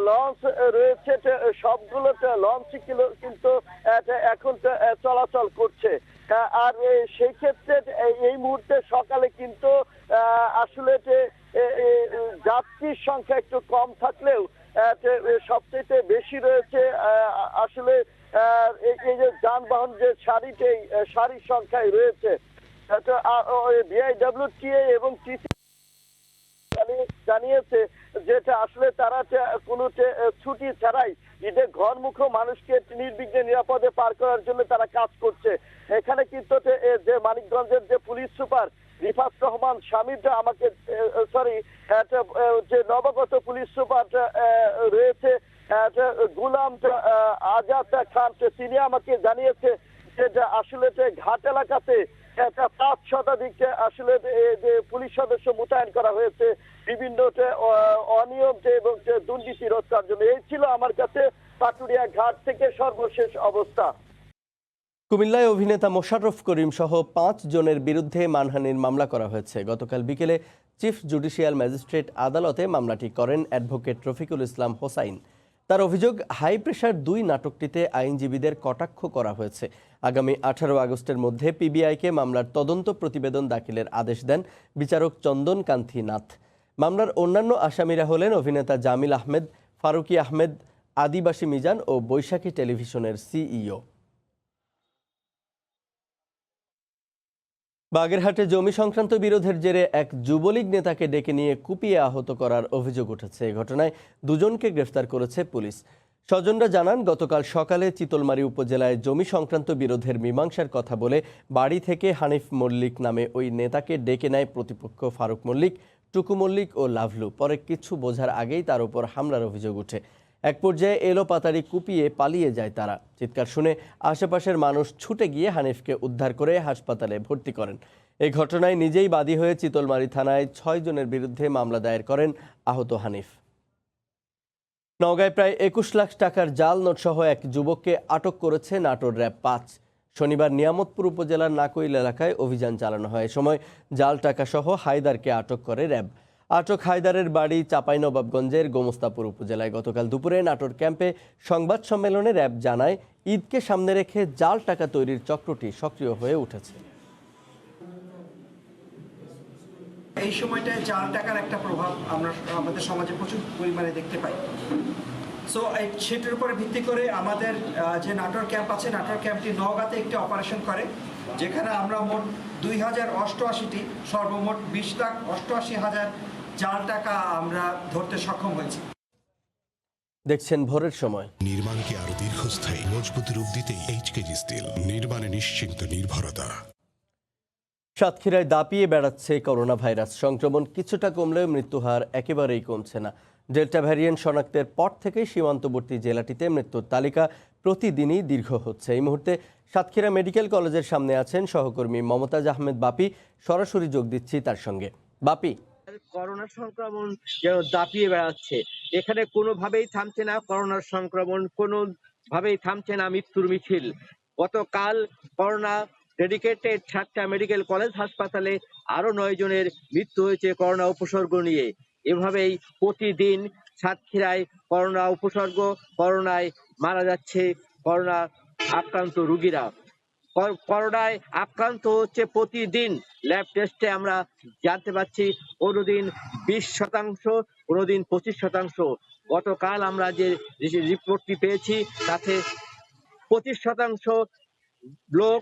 লঞ্চ রয়েছে সবগুলো লঞ্চ কিন্তু এখন চলাচল করছে। আর সেই ক্ষেত্রে এই মুহূর্তে সকালে কিন্তু আসলে যাত্রীর সংখ্যা একটু কম থাকলেও সবচেয়ে বেশি রয়েছে আসলে এই যে যানবাহন যে সারির সংখ্যায় রয়েছে। বিআইডব্লিউটিএ এবং টিসি জানিয়েছে যেটা আসলে তারা কোনো ছুটি ছাড়াই ঈদের ঘরমুখ মানুষকে নির্বিঘ্নে নিরাপদে পার করার জন্য তারা কাজ করছে। এখানে কিন্তু যে মানিকগঞ্জের যে পুলিশ সুপার রিফাত রহমান স্বামীটা আমাকে যে নবাগত পুলিশ সুপার রয়েছে গুলাম আজাদ খান, তিনি আমাকে জানিয়েছে যে আসলে ঘাট এলাকাতে 5 শতাধিক আসলে যে পুলিশ সদস্য মোতায়েন করা হয়েছে বিভিন্ন অনিয়ম এবং দুর্নীতি রোধ করার জন্য। এই ছিল আমার কাছে পাটুরিয়া ঘাট থেকে সর্বশেষ অবস্থা। কুমিল্লায় অভিনেতা মোশাররফ করিম সহ 5 জনের বিরুদ্ধে মানহানির মামলা করা হয়েছে। গতকাল বিকেলে চিফ জুডিশিয়াল ম্যাজিস্ট্রেট আদালতে মামলাটি করেন অ্যাডভোকেট রফিকুল ইসলাম হোসাইন। তার অভিযোগ, হাই প্রেশার 2 নাটকটিতে আইনজীবীদের কটাক্ষ করা হয়েছে। আগামী 18 আগস্টের মধ্যে পিবিআইকে মামলার তদন্ত প্রতিবেদন দাখিলের আদেশ দেন বিচারক চন্দন কান্তি নাথ। মামলার অন্যান্য আসামিরা হলেন অভিনেতা জামিল আহমেদ, ফারুকি আহমেদ, আদিবাসী মিজান ও বৈশাখী টেলিভিশনের সিইও। বাগেরহাটে জমি সংক্রান্ত বিরোধের জেরে এক যুবলীগ নেতাকে ডেকে নিয়ে কুপিয়ে আহত করার অভিযোগ উঠেছে। এই ঘটনায় 2 জনকে গ্রেফতার করেছে পুলিশ। স্বজনরা জানান, গতকাল সকালে চিতলমারী উপজেলায় জমি সংক্রান্ত বিরোধের মীমাংসার কথা বলে বাড়ি থেকে হানিফ মল্লিক নামে ওই নেতাকে ডেকে নেয় প্রতিপক্ষ ফারুক মল্লিক, টুকু মল্লিক ও লাভলু। পরে কিছু বোঝার আগেই তার উপর হামলার অভিযোগ ওঠে। এক পর্যায়ে এলোপাতাড়ি কুপিয়ে পালিয়ে যায় তারা। চিৎকার শুনে আশেপাশের মানুষ ছুটে গিয়ে হানিফকে উদ্ধার করে হাসপাতালে ভর্তি করেন। এই ঘটনায় নিজেই বাদী হয়ে চিতলমারী থানায় 6 জনের বিরুদ্ধে মামলা দায়ের করেন আহত হানিফ। নওগাঁয় প্রায় 21 লাখ টাকার জাল নোটসহ এক যুবককে আটক করেছে নাটোর র্যাব 5। শনিবার নিয়ামতপুর উপজেলার নাকইল এলাকায় অভিযান চালানো হয়। এ সময় জাল টাকাসহ হায়দারকে আটক করে র্যাব। আটক হায়দারের বাড়ি চাঁপাইনবাবগঞ্জের গোমস্তাপুর উপজেলায়। গতকাল দুপুরে নাটোর ক্যাম্পে সংবাদ সম্মেলনে র্যাব জানায়, ঈদকে সামনে রেখে জাল টাকা তৈরির চক্রটি সক্রিয় হয়ে উঠেছে। এই সময়টায় জাল টাকার একটা প্রভাব আমরা আমাদের সমাজে প্রচুর পরিমাণে দেখতে পাই। সো সেটার উপরে ভিত্তি করে আমাদের যে নাটোর ক্যাম্প আছে, নাটোর ক্যাম্পটি নওগাঁতে একটি অপারেশন করে, যেখানে আমরা মোট 2088টি সর্বমোট 20,88,000 জাল টাকা আমরা ধরতে সক্ষম হয়েছি। দেখছেন ভোরের সময়। নির্মাণকে আরো দীর্ঘস্থায়ী মজবুত রূপ দিতে এইচকেজি স্টিল, নির্মাণে নিশ্চিন্ত নির্ভরতা। সাতক্ষীরায় দাপিয়ে বেড়াচ্ছে করোনা ভাইরাস সংক্রমণ। কিছুটা কমলেও মৃত্যুহার একেবারেই কমছে না। ডেল্টা ভ্যারিয়েন্ট শনাক্তের পর থেকেই সীমান্তবর্তী জেলাটিতে মৃত্যুর তালিকা প্রতিদিনই দীর্ঘ হচ্ছে। এই মুহূর্তে সাতক্ষীরা মেডিকেল কলেজের সামনে আছেন সহকর্মী মমতাজ আহমেদ বাপি। সরাসরি যোগ দিচ্ছি তার সঙ্গে। বাপি, করোনা সংক্রমণ যেন দাপিয়ে বেড়াচ্ছে, এখানে কোনোভাবেই থামছে না করোনার সংক্রমণ, কোনোভাবেই থামছে না মৃত্যুর মিছিল। গতকাল corona dedicated Satkhira medical college হাসপাতালে আরো 9 জনের মৃত্যু হয়েছে করোনা উপসর্গ নিয়ে। এভাবেই প্রতিদিন সাতক্ষীরায় করোনা উপসর্গ, করোনায় মারা যাচ্ছে করোনা আক্রান্ত রোগীরা। করোনায় আক্রান্ত হচ্ছে প্রতিদিন। ল্যাব টেস্টে আমরা জানতে পারছি কোনোদিন 20%, কোনোদিন 25%। গতকাল আমরা যে রিপোর্টটি পেয়েছি তাতে 25% লোক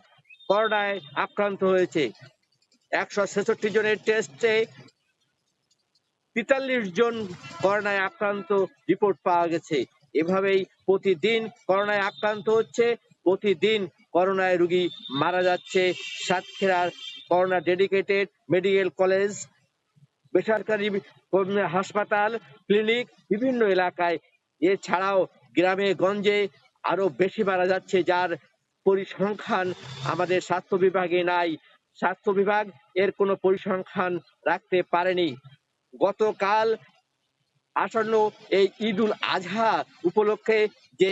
করোনায় আক্রান্ত হয়েছে। 166 জনের টেস্টে 43 জন করোনায় আক্রান্ত রিপোর্ট পাওয়া গেছে। এভাবেই প্রতিদিন করোনায় আক্রান্ত হচ্ছে, প্রতিদিন করোনায় রোগী মারা যাচ্ছে। সাতক্ষীরার করোনা ডেডিকেটেড মেডিকেল কলেজ, বেসরকারি হাসপাতাল, ক্লিনিক বিভিন্ন এলাকায়, এছাড়াও গ্রামে গঞ্জে আরো বেশি মারা যাচ্ছে, যার পরিসংখ্যান আমাদের স্বাস্থ্য বিভাগে নাই। স্বাস্থ্য বিভাগ এর কোনো পরিসংখ্যান রাখতে পারেনি। গতকাল আসন্ন এই ঈদুল আজহা উপলক্ষে যে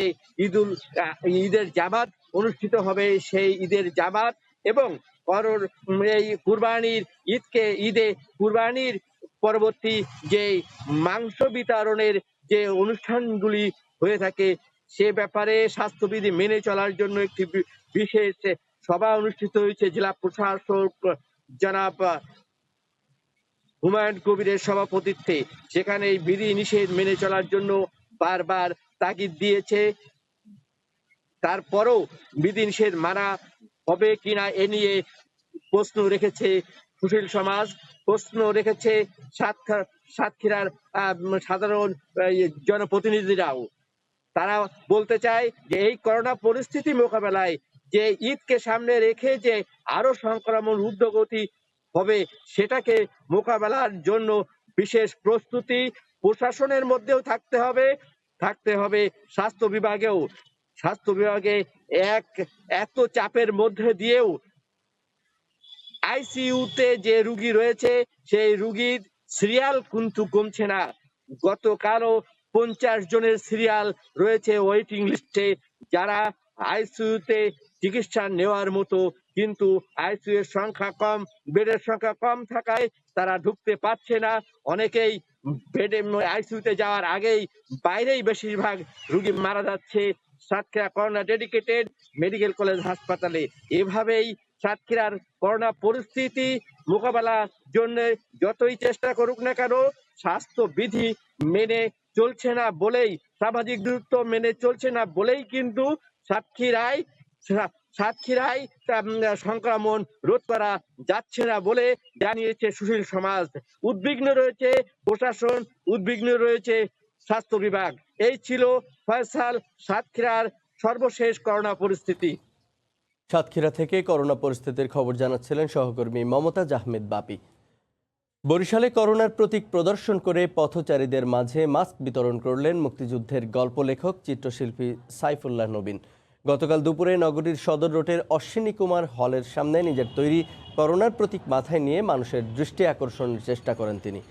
ঈদের জামাত অনুষ্ঠিত হবে, সেই ঈদের জামাত এবং এই কুরবানির ঈদে কুরবানির পরবর্তী যে মাংস বিতরণের যে অনুষ্ঠানগুলি হয়ে থাকে, সে ব্যাপারে স্বাস্থ্যবিধি মেনে চলার জন্য একটি বিশেষ সভা অনুষ্ঠিত হয়েছে জেলা প্রশাসক জনাব হুমায়ুন কবিরের সভাপতিত্বে। সেখানে এই বিধি নিষেধ মেনে চলার জন্য বারবার তাগিদ দিয়েছে। তারপরও বিধি নিষেধ মানা হবে কিনা এ নিয়ে প্রশ্ন রেখেছে সুশীল সমাজ, প্রশ্ন রেখেছে সাতক্ষীরার সাধারণ জনপ্রতিনিধিরাও। তারা বলতে চায় যে এই করোনা পরিস্থিতি মোকাবেলায় যে ঈদকে সামনে রেখে যে আরো সংক্রমণ ঊর্ধ্বগতি হবে, সেটাকে মোকাবেলার জন্য বিশেষ প্রস্তুতি প্রশাসনের মধ্যেও থাকতে হবে স্বাস্থ্য বিভাগেও। স্বাস্থ্য বিভাগে এত চাপের মধ্যে দিয়েও আইসিইউতে যে রোগী রয়েছে, সেই রোগীর সিরিয়াল কিন্তু কমছে না। গতকালও 50 জনের সিরিয়াল রয়েছে ওয়েটিং লিস্টে, যারা আইসিইউতে চিকিৎসা নেওয়ার মতো, কিন্তু আইসিইউ এর সংখ্যা কম, বেডের সংখ্যা কম থাকায় তারা ঢুকতে পারছে না। অনেকেই বেডে আইসিইউতে যাওয়ার আগেই বাইরেই বেশিরভাগ রোগী মারা যাচ্ছে Satkhira corona dedicated medical college হাসপাতালে। এভাবেই সাতক্ষীরার করোনা পরিস্থিতি মোকাবেলার জন্য যতই চেষ্টা করুক না কেন, স্বাস্থ্যবিধি মেনে চলছে না বলেই, সামাজিক দূরত্ব মেনে চলছে না বলেই কিন্তু সাতক্ষীরায় সংক্রমণ রোধ করা যাচ্ছে না বলে জানিয়েছে সুশীল সমাজ। উদ্বিগ্ন রয়েছে প্রশাসন, উদ্বিগ্ন রয়েছে স্বাস্থ্য বিভাগ। এই ছিল ফয়সাল সাতক্ষীরার সর্বশেষ করোনা পরিস্থিতি। সাতক্ষীরা থেকে করোনা পরিস্থিতির খবর জানাচ্ছিলেন সহকর্মী মমতাজ আহমেদ বাপি। বরিশালে করোনার প্রতীক প্রদর্শন করে পথচারীদের মাঝে মাস্ক বিতরণ করলেন মুক্তিযুদ্ধের গল্প লেখক চিত্রশিল্পী সাইফুল্লাহ নবীন। গতকাল দুপুরে নগরীর সদর রোডের অশ্বিনী কুমার হলের সামনে নিজের তৈরি করোনার প্রতীক মাথায় নিয়ে মানুষের দৃষ্টি আকর্ষণের চেষ্টা করেন তিনি।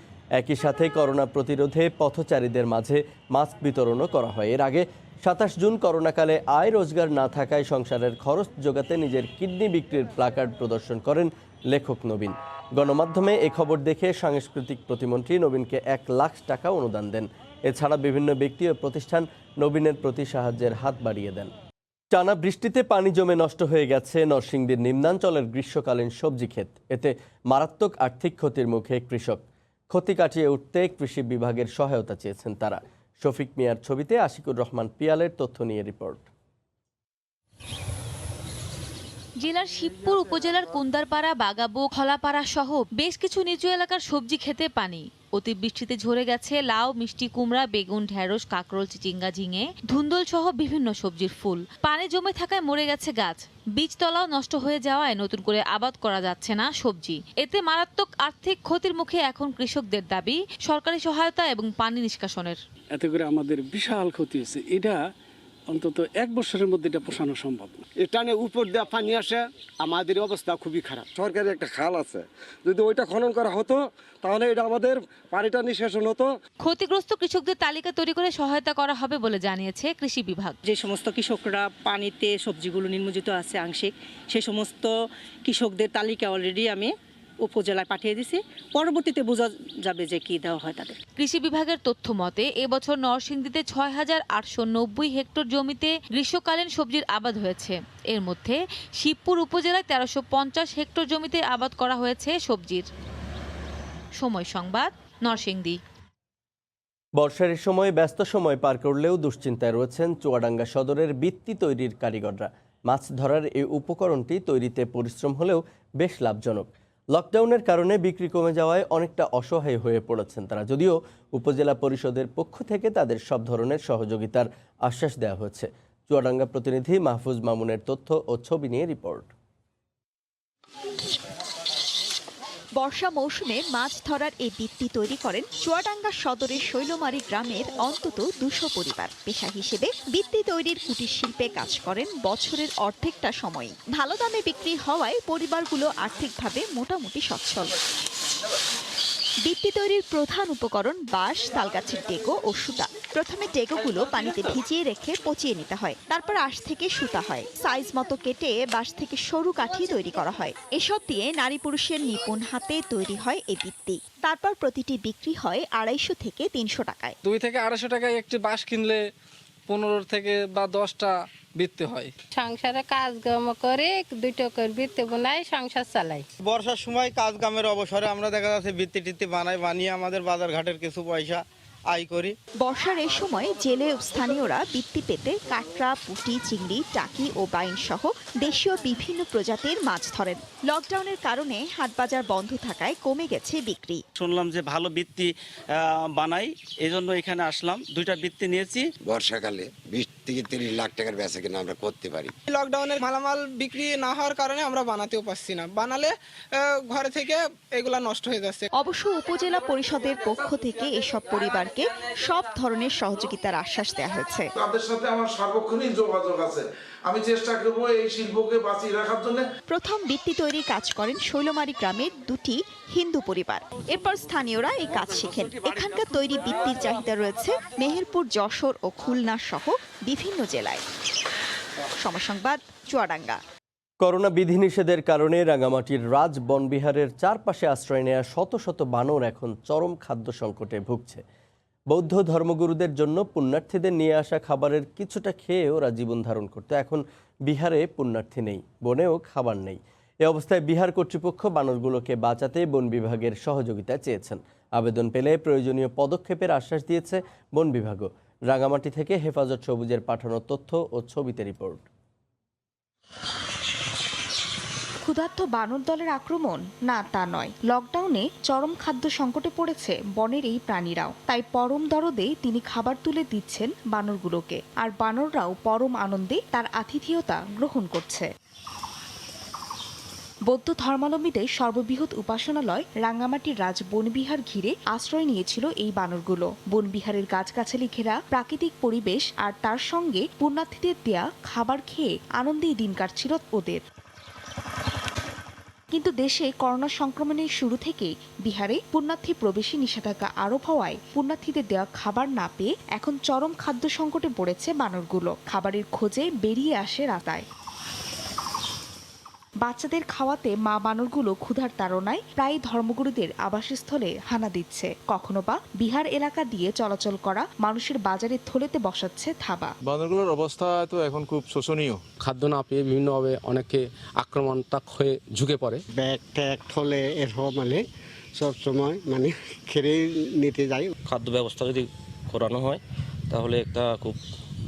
একই সাথে করোনা প্রতিরোধে পথচারীদের মাঝে মাস্ক বিতরণও করা হয়। এর আগে 27 জুন করোনাকালে আয় রোজগার না থাকায় সংসারের খরচ জোগাতে নিজের কিডনি বিক্রির প্লাকার্ড প্রদর্শন করেন লেখক নবীন। গণমাধ্যমে এ খবর দেখে সাংস্কৃতিক প্রতিমন্ত্রী নবীনকে 1 লাখ টাকা অনুদান দেন। এছাড়া বিভিন্ন ব্যক্তি ও প্রতিষ্ঠান নবীনের প্রতি সাহায্যের হাত বাড়িয়ে দেন। টানা বৃষ্টিতে পানি জমে নষ্ট হয়ে গেছে নরসিংদীর নিম্নাঞ্চলের গ্রীষ্মকালীন সবজি ক্ষেত। এতে মারাত্মক আর্থিক ক্ষতির মুখে কৃষক। ক্ষতি কাটিয়ে উঠতে কৃষি বিভাগের সহায়তা চেয়েছেন তারা। শফিক মিয়ার ছবিতে আশিকুর রহমান পিয়ালের তথ্য নিয়ে রিপোর্ট। জেলার শিবপুর উপজেলার কুন্দারপাড়া, বাগাবো, খলাপাড়া সহ বেশ কিছু নিচু এলাকার সবজি খেতে পানি। অতিবৃষ্টিতে ঝরে গেছে লাউ, মিষ্টি কুমড়া, বেগুন, ঢেঁড়স, কাঁকরোল, চিচিঙ্গা, ঝিঙে, ধুন্দল সহ বিভিন্ন সবজির ফুল। পানি জমে থাকায় মরে গেছে গাছ, বীজতলাও নষ্ট হয়ে যাওয়ায় নতুন করে আবাদ করা যাচ্ছে না সবজি। এতে মারাত্মক আর্থিক ক্ষতির মুখে এখন কৃষকদের দাবি সরকারি সহায়তা এবং পানি নিষ্কাশনের। এতে করে আমাদের বিশাল ক্ষতি হয়েছে। এটা অন্তত 1 বছরের মধ্যে এটা পোষানো সম্ভব না। টানে উপর দেওয়া পানি আসে, আমাদের অবস্থা খুবই খারাপ। সরকারি একটা খাল আছে, যদি ওইটা খনন করা হতো তাহলে এটা আমাদের পানিটা নিষ্কাশন হতো। ক্ষতিগ্রস্ত কৃষকদের তালিকা তৈরি করে সহায়তা করা হবে বলে জানিয়েছে কৃষি বিভাগ। যে সমস্ত কৃষকরা পানিতে সবজিগুলো নিমজ্জিত আছে আংশিক, সে সমস্ত কৃষকদের তালিকা অলরেডি আমি উপজেলায় পাঠিয়ে দিছি। পরবর্তীতে বোঝা যাবে যে কি দেওয়া হয় তাদের। কৃষি বিভাগের তথ্য মতে এবছর নরসিংদীতে 6,890 হেক্টর জমিতে গ্রীষ্মকালীন সবজির আবাদ হয়েছে। এর মধ্যে শিবপুর উপজেলায় 1350 হেক্টর জমিতে আবাদ করা হয়েছে সবজির। সময় সংবাদ, নরসিংদী। বর্ষার সময় ব্যস্ত সময় পার করলেও দুশ্চিন্তায় রয়েছেন চুয়াডাঙ্গা সদরের বৃত্তি তৈরির কারিগররা। মাছ ধরার এই উপকরণটি তৈরিতে পরিশ্রম হলেও বেশ লাভজনক। লকডাউনের কারণে বিক্রি কমে যাওয়ায় অনেকটা অসহায় হয়ে পড়েছেন তারা। যদিও উপজেলা পরিষদের পক্ষ থেকে তাদের সব ধরনের সহযোগিতার আশ্বাস দেওয়া হয়েছে। চুয়াডাঙ্গা প্রতিনিধি মাহফুজ মামুনের তথ্য ও ছবি নিয়ে রিপোর্ট। বর্ষা মৌসুমে মাছ ধরার এই বৃত্তি তৈরি করেন চুয়াডাঙ্গা সদরের শৈলমারী গ্রামের অন্তত 200 পরিবার। পেশা হিসেবে বৃত্তি তৈরির কুটির শিল্পে কাজ করেন বছরের অর্ধেকটা সময়। ভালো দামে বিক্রি হওয়ায় পরিবারগুলো আর্থিকভাবে মোটামুটি সচ্ছল। বৃত্তি তৈরির প্রধান উপকরণ বাঁশ, তালগাছের ডেগো ও সুতা। প্রথমে ডেগোগুলো পানিতে ভিজিয়ে রেখে পচিয়ে নিতে হয়, তারপর আঁশ থেকে সুতা হয়। সাইজ মতো কেটে বাঁশ থেকে সরু কাঠি তৈরি করা হয়। এসব দিয়ে নারী পুরুষের নিপুণ হাতে তৈরি হয় এই বৃত্তি। তারপর প্রতিটি বিক্রি হয় 250 থেকে 300 টাকায়। 2 থেকে 250 টাকায় একটি বাঁশ কিনলে 15 থেকে বা 10টা বৃত্তি হয়। সংসারে কাজ কাম করে 2টা করে বৃত্তি বানাই সংসার চালাই। বর্ষার সময় কাজ কামের অবসরে আমরা দেখা যাচ্ছে বৃত্তি টিত্তি বানিয়ে আমাদের বাজার ঘাটের কিছু পয়সা আয় করি। বর্ষার এই সময় জেলে ও স্থানীয়রা বৃত্তি পেতে কাঁকড়া, পুঁটি, চিংড়ি, টাকি ও বাইন সহ দেশীয় বিভিন্ন প্রজাতির মাছ ধরেন। লকডাউনের কারণে হাটবাজার বন্ধ থাকায় কমে গেছে বিক্রি। শুনলাম যে ভালো বৃত্তি বানাই, এজন্য এখানে আসলাম। 2টা বৃত্তি নিয়েছি। বর্ষাকালে 20 থেকে 30 লাখ টাকার বেচা কিনা আমরা করতে পারি। লকডাউনের মালামাল বিক্রি না হওয়ার কারণে আমরা বানাতেও পারছি না। বানালে ঘরে থেকে এগুলা নষ্ট হয়ে যাচ্ছে। অবশ্য উপজেলা পরিষদের পক্ষ থেকে এসব পরিবারকে সব ধরনের সহযোগিতার আশ্বাস দেওয়া হয়েছে। তাদের সাথে আমার সার্বক্ষণিক যোগাযোগ আছে। আমি চেষ্টা করব এই শিল্পকে বাঁচিয়ে রাখার জন্য। প্রথম বৃত্তি তৈরি কাজ করেন শৈলমারী গ্রামের 2টি হিন্দু পরিবার। এরপর স্থানীয়রা এই কাজ শিখেন। এখানকার তৈরি বৃত্তির চাহিদা রয়েছে মেহেরপুর, যশোর ও খুলনা সহ বিভিন্ন জেলায়। সময় সংবাদ, চুয়াডাঙ্গা। করোনা বিধিনিষেধের কারণে রাঙামাটির রাজ বনবিহারের চারপাশে আশ্রয় নেওয়া শত শত বানর এখন চরম খাদ্য সংকটে ভুগছে। বৌদ্ধ ধর্মগুরুদের জন্য পুণ্যার্থীদের নিয়ে আসা খাবারের কিছুটা খেয়ে ওরা জীবন ধারণ করতে এখন বিহারে পুণ্যার্থী নেই, বনেও খাবার নেই। এ অবস্থায় বিহার কর্তৃপক্ষ বানরগুলোকে বাঁচাতে বন বিভাগের সহযোগিতা চেয়েছেন। আবেদন পেলে প্রয়োজনীয় পদক্ষেপের আশ্বাস দিয়েছে বন বিভাগও। রাঙামাটি থেকে হেফাজত সবুজের পাঠানো তথ্য ও ছবিতে রিপোর্ট। ক্ষুধার্ত বানর দলের আক্রমণ? না, তা নয়। লকডাউনে চরম খাদ্য সংকটে পড়েছে বনের এই প্রাণীরাও। তাই পরম দরদে তিনি খাবার তুলে দিচ্ছেন বানরগুলোকে, আর বানররাও পরম আনন্দে তার আতিথেয়তা গ্রহণ করছে। বৌদ্ধ ধর্মাবলম্বীদের সর্ববৃহৎ উপাসনালয় রাঙ্গামাটির রাজ বনবিহার ঘিরে আশ্রয় নিয়েছিল এই বানরগুলো। বনবিহারের গাছগাছালি ঘেরা প্রাকৃতিক পরিবেশ আর তার সঙ্গে পুণ্যার্থীদের দেয়া খাবার খেয়ে আনন্দেই দিন কাটছিল ওদের। কিন্তু দেশে করোনা সংক্রমণের শুরু থেকেই বিহারে পুণ্যার্থী প্রবেশে নিষেধাজ্ঞা আরোপ হওয়ায় পুণ্যার্থীদের দেওয়া খাবার না পেয়ে এখন চরম খাদ্য সংকটে পড়েছে বানরগুলো। খাবারের খোঁজে বেরিয়ে আসে রাতায়। বাচ্চাদের খাওয়াতে মা বানরগুলো ক্ষুধার তাড়নায় প্রায় ধর্মগুরুদের আবাসস্থলে হানা দিচ্ছে। কখনো বা বিহার এলাকা দিয়ে চলাচল করা মানুষের বাজারে থলেতে বসাচ্ছে থাবা। বানরগুলোর অবস্থা তো এখন খুব শোচনীয়। খাদ্য না পেয়ে বিভিন্নভাবে অনেকে আক্রমণাত্মক হয়ে ঝুঁকে পড়ে। ব্যাগ ট্যাগ থলে এর মানে সবসময় খেয়ে নিতে যাই। খাদ্য ব্যবস্থা যদি করানো হয় তাহলে একটা খুব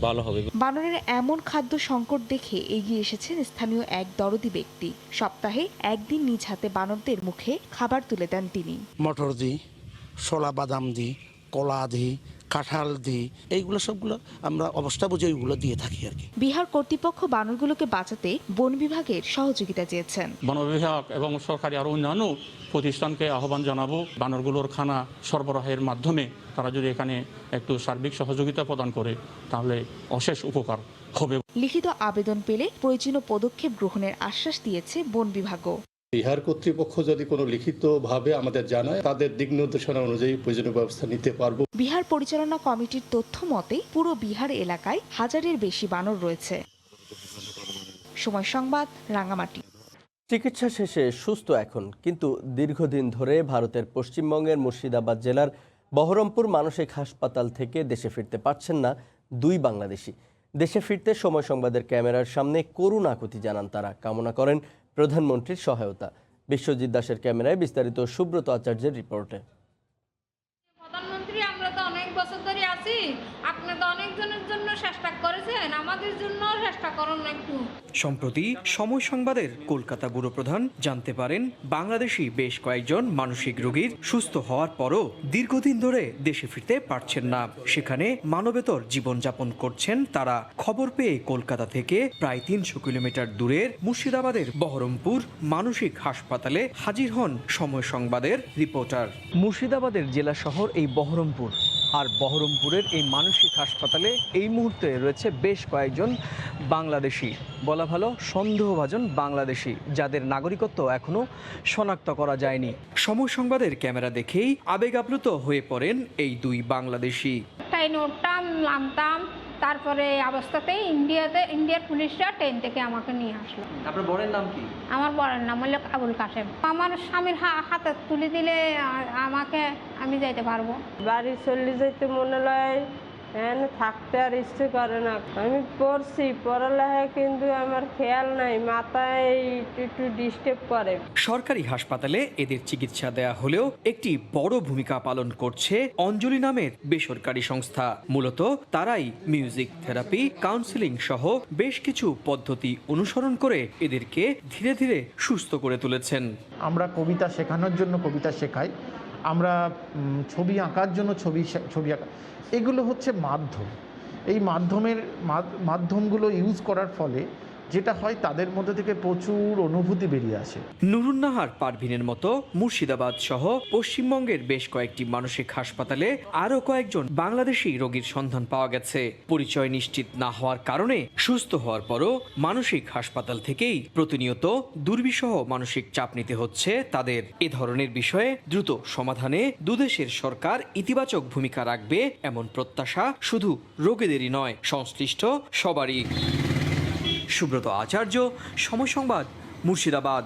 ভালো হবে। বানরের এমন খাদ্য সংকট দেখে এগিয়ে এসেছেন স্থানীয় এক দরদি ব্যক্তি। সপ্তাহে একদিন নিজ হাতে বানরদের মুখে খাবার তুলে দেন তিনি। মটর দিই, ছোলা বাদাম দিই, কলা দিই, কাঁঠাল দিই, এইগুলো সবগুলো আমরা অবস্থা বুঝে ওইগুলো দিয়ে থাকি আর কি। বিহার কর্তৃপক্ষ বানরগুলোকে বাঁচাতে বন বিভাগের সহযোগিতা চেয়েছেন। বন বিভাগ এবং সরকারি আরো অন্যান্য প্রতিষ্ঠানকে আহ্বান জানাবো, বানরগুলোর খানা সরবরাহের মাধ্যমে তারা যদি এখানে একটু সার্বিক সহযোগিতা প্রদান করে তাহলে অশেষ উপকার হবে। লিখিত আবেদন পেলে প্রয়োজনীয় পদক্ষেপ গ্রহণের আশ্বাস দিয়েছে বন বিভাগও। বিহার কর্তৃপক্ষ যদি কোনো লিখিতভাবে আমাদের জানায় তাদের দিক নির্দেশনা অনুযায়ী প্রয়োজনীয় ব্যবস্থা নিতে পারবো। বিহার পরিচালনা কমিটির তথ্য মতে পুরো বিহার এলাকায় 1000-এর বেশি বানর রয়েছে। সময় সংবাদ, রাঙ্গামাটি। চিকিৎসা শেষে সুস্থ এখন, কিন্তু দীর্ঘদিন ধরে ভারতের পশ্চিমবঙ্গের মুর্শিদাবাদ জেলার বহরমপুর মানসিক হাসপাতাল থেকে দেশে ফিরতে পারছেন না 2 বাংলাদেশি। দেশে ফিরতে সময় সংবাদের ক্যামেরার সামনে করুণ আকুতি জানান তারা। কামনা করেন প্রধানমন্ত্রীর সহায়তা। বিশ্বজিৎ দাসের ক্যামেরায় বিস্তারিত সুব্রত আচার্যের রিপোর্টে। প্রধানমন্ত্রী, আমরা তো অনেক বছর ধরে আছি, আপনি তো অনেকজনের জন্য চেষ্টা করেছেন, আমাদের জন্য চেষ্টা করুন একটু। সম্প্রতি সময় সংবাদের কলকাতা ব্যুরো প্রধান জানতে পারেন বাংলাদেশি বেশ কয়েকজন মানসিক রোগীর সুস্থ হওয়ার পরও দীর্ঘদিন ধরে দেশে ফিরতে পারছেন না। সেখানে মানবেতর জীবনযাপন করছেন তারা। খবর পেয়ে কলকাতা থেকে প্রায় 300 কিলোমিটার দূরের মুর্শিদাবাদের বহরমপুর মানসিক হাসপাতালে হাজির হন সময় সংবাদের রিপোর্টার। মুর্শিদাবাদের জেলা শহর এই বহরমপুর, আর বহরমপুরের এই মানসিক হাসপাতালে এই মুহূর্তে রয়েছে বেশ কয়েকজন বাংলাদেশি, বলা ভালো সন্দেহভাজন বাংলাদেশি, যাদের নাগরিকত্ব এখনো শনাক্ত করা যায়নি। সময় সংবাদের ক্যামেরা দেখেই আবেগ আপ্লুত হয়ে পড়েন এই 2 বাংলাদেশি। ট্রেন উঠতাম, নামতাম, তারপরে অবস্থাতেই ইন্ডিয়ার পুলিশরা ট্রেন থেকে আমাকে নিয়ে আসলো। আপনার বরের নাম কি? আমার বরের নাম হলো আবুল কাশেম। আমার স্বামীর হাতে তুলে দিলে আমি যাইতে পারবো। বাড়ি চলে যেতে মনে হয়, থাকতে আর ইচ্ছে করে না। আমি পড়ছি, পড়ালেখা কিন্তু আমার খেয়াল নাই, মাথায় একটু ডিস্টার্ব করে। সরকারি হাসপাতালে এদের চিকিৎসা দেয়া হলেও একটি বড় ভূমিকা পালন করছে অঞ্জলি নামের বেসরকারি সংস্থা। মূলত তারাই মিউজিক থেরাপি, কাউন্সেলিং সহ বেশ কিছু পদ্ধতি অনুসরণ করে এদেরকে ধীরে ধীরে সুস্থ করে তুলেছেন। আমরা কবিতা শেখানোর জন্য কবিতা শেখাই, আমরা ছবি আঁকার জন্য ছবি আঁকা, এগুলো হচ্ছে মাধ্যম। এই মাধ্যমগুলো ইউজ করার ফলে যেটা হয় তাদের মধ্যে থেকে প্রচুর অনুভূতি বেরিয়ে আসে। নুরুন্নাহার পারভিনের মতো মুর্শিদাবাদ সহ পশ্চিমবঙ্গের বেশ কয়েকটি মানসিক হাসপাতালে আরও কয়েকজন বাংলাদেশি রোগীর সন্ধান পাওয়া গেছে। পরিচয় নিশ্চিত না হওয়ার কারণে সুস্থ হওয়ার পরও মানসিক হাসপাতাল থেকেই প্রতিনিয়ত দুর্বিষহ মানসিক চাপ নিতে হচ্ছে তাদের। এ ধরনের বিষয়ে দ্রুত সমাধানে দুদেশের সরকার ইতিবাচক ভূমিকা রাখবে এমন প্রত্যাশা শুধু রোগীদেরই নয়, সংশ্লিষ্ট সবারই। সুব্রত আচার্য, সময় সংবাদ, মুর্শিদাবাদ।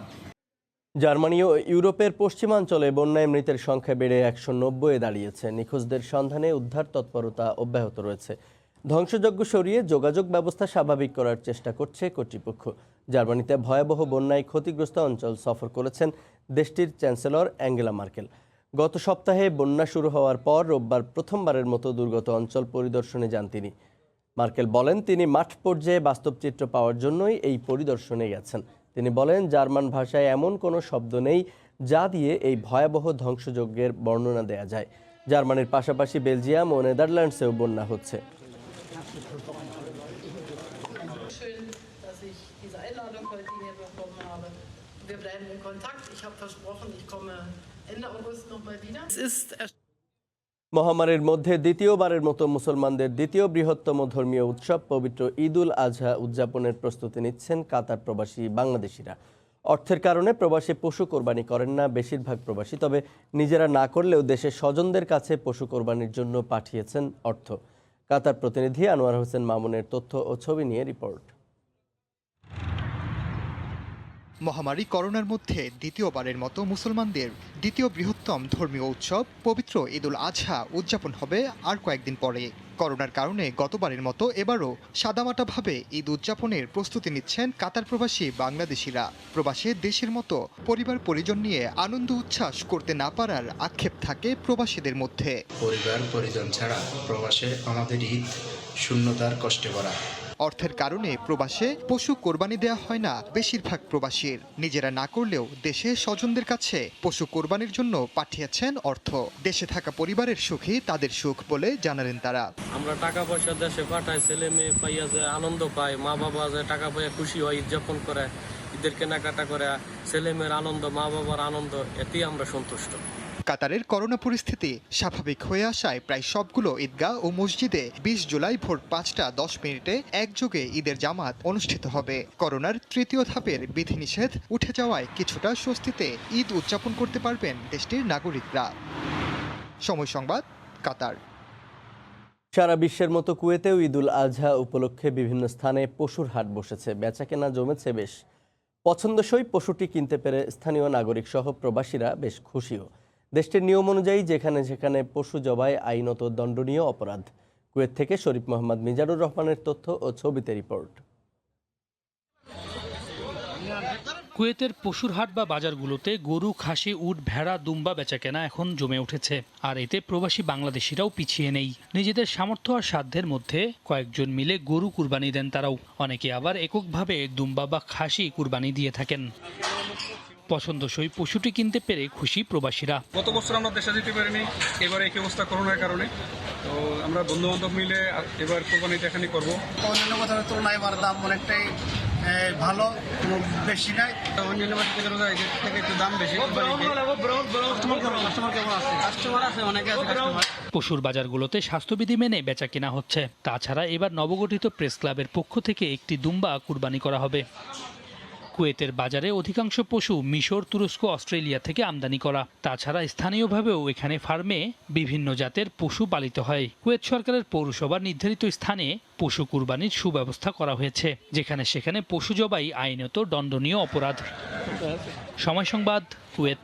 জার্মানি ও ইউরোপের পশ্চিমাঞ্চলে বন্যায় মৃতের সংখ্যা বেড়ে 190-এ দাঁড়িয়েছে। নিখোঁজদের সন্ধানে উদ্ধার তৎপরতা অব্যাহত রয়েছে। ধ্বংসযজ্ঞ সরিয়ে যোগাযোগ ব্যবস্থা স্বাভাবিক করার চেষ্টা করছে কর্তৃপক্ষ। জার্মানিতে ভয়াবহ বন্যায় ক্ষতিগ্রস্ত অঞ্চল সফর করেছেন দেশটির চ্যান্সেলর অ্যাঙ্গেলা মার্কেল। গত সপ্তাহে বন্যা শুরু হওয়ার পর রোববার প্রথমবারের মতো দুর্গত অঞ্চল পরিদর্শনে যান তিনি। মার্কেল বলেন, তিনি মাঠ পর্যায়ে বাস্তব চিত্র পাওয়ার জন্যই এই পরিদর্শনে গেছেন। তিনি বলেন, জার্মান ভাষায় এমন কোনো শব্দ নেই যা দিয়ে এই ভয়াবহ ধ্বংসযজ্ঞের বর্ণনা দেয়া যায়। জার্মানির পাশাপাশি বেলজিয়াম ও নেদারল্যান্ডসেও বন্যা হচ্ছে। মহামারীর মধ্যে দ্বিতীয়বারের মতো মুসলমানদের দ্বিতীয় বৃহত্তম ধর্মীয় উৎসব পবিত্র ঈদ উল আজহা উদযাপনের প্রস্তুতি নিচ্ছেন কাতার প্রবাসী বাংলাদেশিরা। অর্থের কারণে প্রবাসী পশু কোরবানি করেন না বেশিরভাগ প্রবাসী, তবে নিজেরা না করলেও দেশের স্বজনদের কাছে পশু কোরবানির জন্য পাঠিয়েছেন অর্থ। কাতার প্রতিনিধি আনোয়ার হোসেন মামুনের তথ্য ও ছবি নিয়ে রিপোর্ট। মহামারী করোনার মধ্যে দ্বিতীয়বারের মতো মুসলমানদের দ্বিতীয় বৃহত্তম ধর্মীয় উৎসব পবিত্র ঈদ উল আজহা উদযাপন হবে আর কয়েকদিন পরে। করোনার কারণে গতবারের মতো এবারও সাদামাটাভাবে ঈদ উদযাপনের প্রস্তুতি নিচ্ছেন কাতার প্রবাসী বাংলাদেশিরা। প্রবাসে দেশের মতো পরিবার পরিজন নিয়ে আনন্দ উচ্ছ্বাস করতে না পারার আক্ষেপ থাকে প্রবাসীদের মধ্যে। পরিবার পরিজন ছাড়া প্রবাসে আমাদের ঈদ শূন্যতার কষ্টে ভরা। অর্থের কারণে প্রবাসে পশু কোরবানি দেয়া হয় না বেশিরভাগ প্রবাসীর। নিজেরা না করলেও দেশে স্বজনদের কাছে পশু কোরবানির জন্য পাঠিয়েছেন অর্থ। দেশে থাকা পরিবারের সুখই তাদের সুখ বলে জানালেন তারা। আমরা টাকা পয়সা দেশে পাঠাই, ছেলে মেয়ে পাইয়া যে আনন্দ পায়, মা বাবা যে টাকা পাইয়া খুশি হয়, উদযাপন করে, ঈদের কেনাকাটা করে, ছেলে মেয়ের আনন্দ, মা বাবার আনন্দ, এতেই আমরা সন্তুষ্ট। কাতারের করোনা পরিস্থিতি স্বাভাবিক হয়ে আসায় প্রায় সবগুলো ঈদগাহ ও মসজিদে 20 জুলাই ভোর 5:10 একযোগে ঈদের জামাত অনুষ্ঠিত হবে। করোনার তৃতীয় ধাপের বিধিনিষেধ উঠে যাওয়ায় কিছুটা স্বস্তিতে ঈদ উদযাপন করতে পারবেন দেশটির নাগরিকরা। সময় সংবাদ, কাতার। সারা বিশ্বের মতো কুয়েতেও ঈদ উল আজহা উপলক্ষে বিভিন্ন স্থানে পশুর হাট বসেছে। বেচাকেনা জমেছে বেশ। পছন্দসই পশুটি কিনতে পেরে স্থানীয় নাগরিক সহ প্রবাসীরা বেশ খুশিও। দেশটির নিয়ম অনুযায়ী যেখানে যেখানে পশু জবাই আইনত দণ্ডনীয় অপরাধ। কুয়েত থেকে শরীফ মোহাম্মদ মিজানুর রহমানের তথ্য ও ছবিতে রিপোর্ট। কুয়েতের পশুর হাট বা বাজারগুলোতে গরু, খাসি, উট, ভেড়া, দুম্বা বেচাকেনা এখন জমে উঠেছে। আর এতে প্রবাসী বাংলাদেশিরাও পিছিয়ে নেই। নিজেদের সামর্থ্য আর সাধ্যের মধ্যে কয়েকজন মিলে গরু কুরবানি দেন তারাও। অনেকে আবার এককভাবে দুম্বা বা খাসি কুরবানি দিয়ে থাকেন। পছন্দসই পশুটি কিনতে পেরে খুশি প্রবাসীরা। গত বছর আমরা দেশে যেতে পারিনি, এবারে এই অবস্থা করোনার কারণে, তো আমরা বন্ধু বান্ধব মিলে এবার কোরবানিটা এখানে করবো। অন্যান্য বছরের তুলনায় এবার দাম অনেকটাই ভালো, বেশি নাই। অন্যান্য মাসের থেকে একটু দাম বেশি। কাস্টমার আছে, অনেকে আছে কাস্টমার। পশুর বাজারগুলোতে স্বাস্থ্যবিধি মেনে বেচা কেনা হচ্ছে। তাছাড়া এবার নবগঠিত প্রেস ক্লাবের পক্ষ থেকে একটি দুম্বা কুরবানি করা হবে। কুয়েতের বাজারে অধিকাংশ পশু মিশর, তুরস্ক, অস্ট্রেলিয়া থেকে আমদানি করা। তাছাড়া স্থানীয়ভাবেও এখানে ফার্মে বিভিন্ন জাতের পশু পালিত হয়। কুয়েত সরকারের পৌরসভার নির্ধারিত স্থানে পশু কুরবানির সুব্যবস্থা করা হয়েছে, যেখানে সেখানে পশু জবাই আইনত দণ্ডনীয় অপরাধ। সময় সংবাদ, কুয়েত।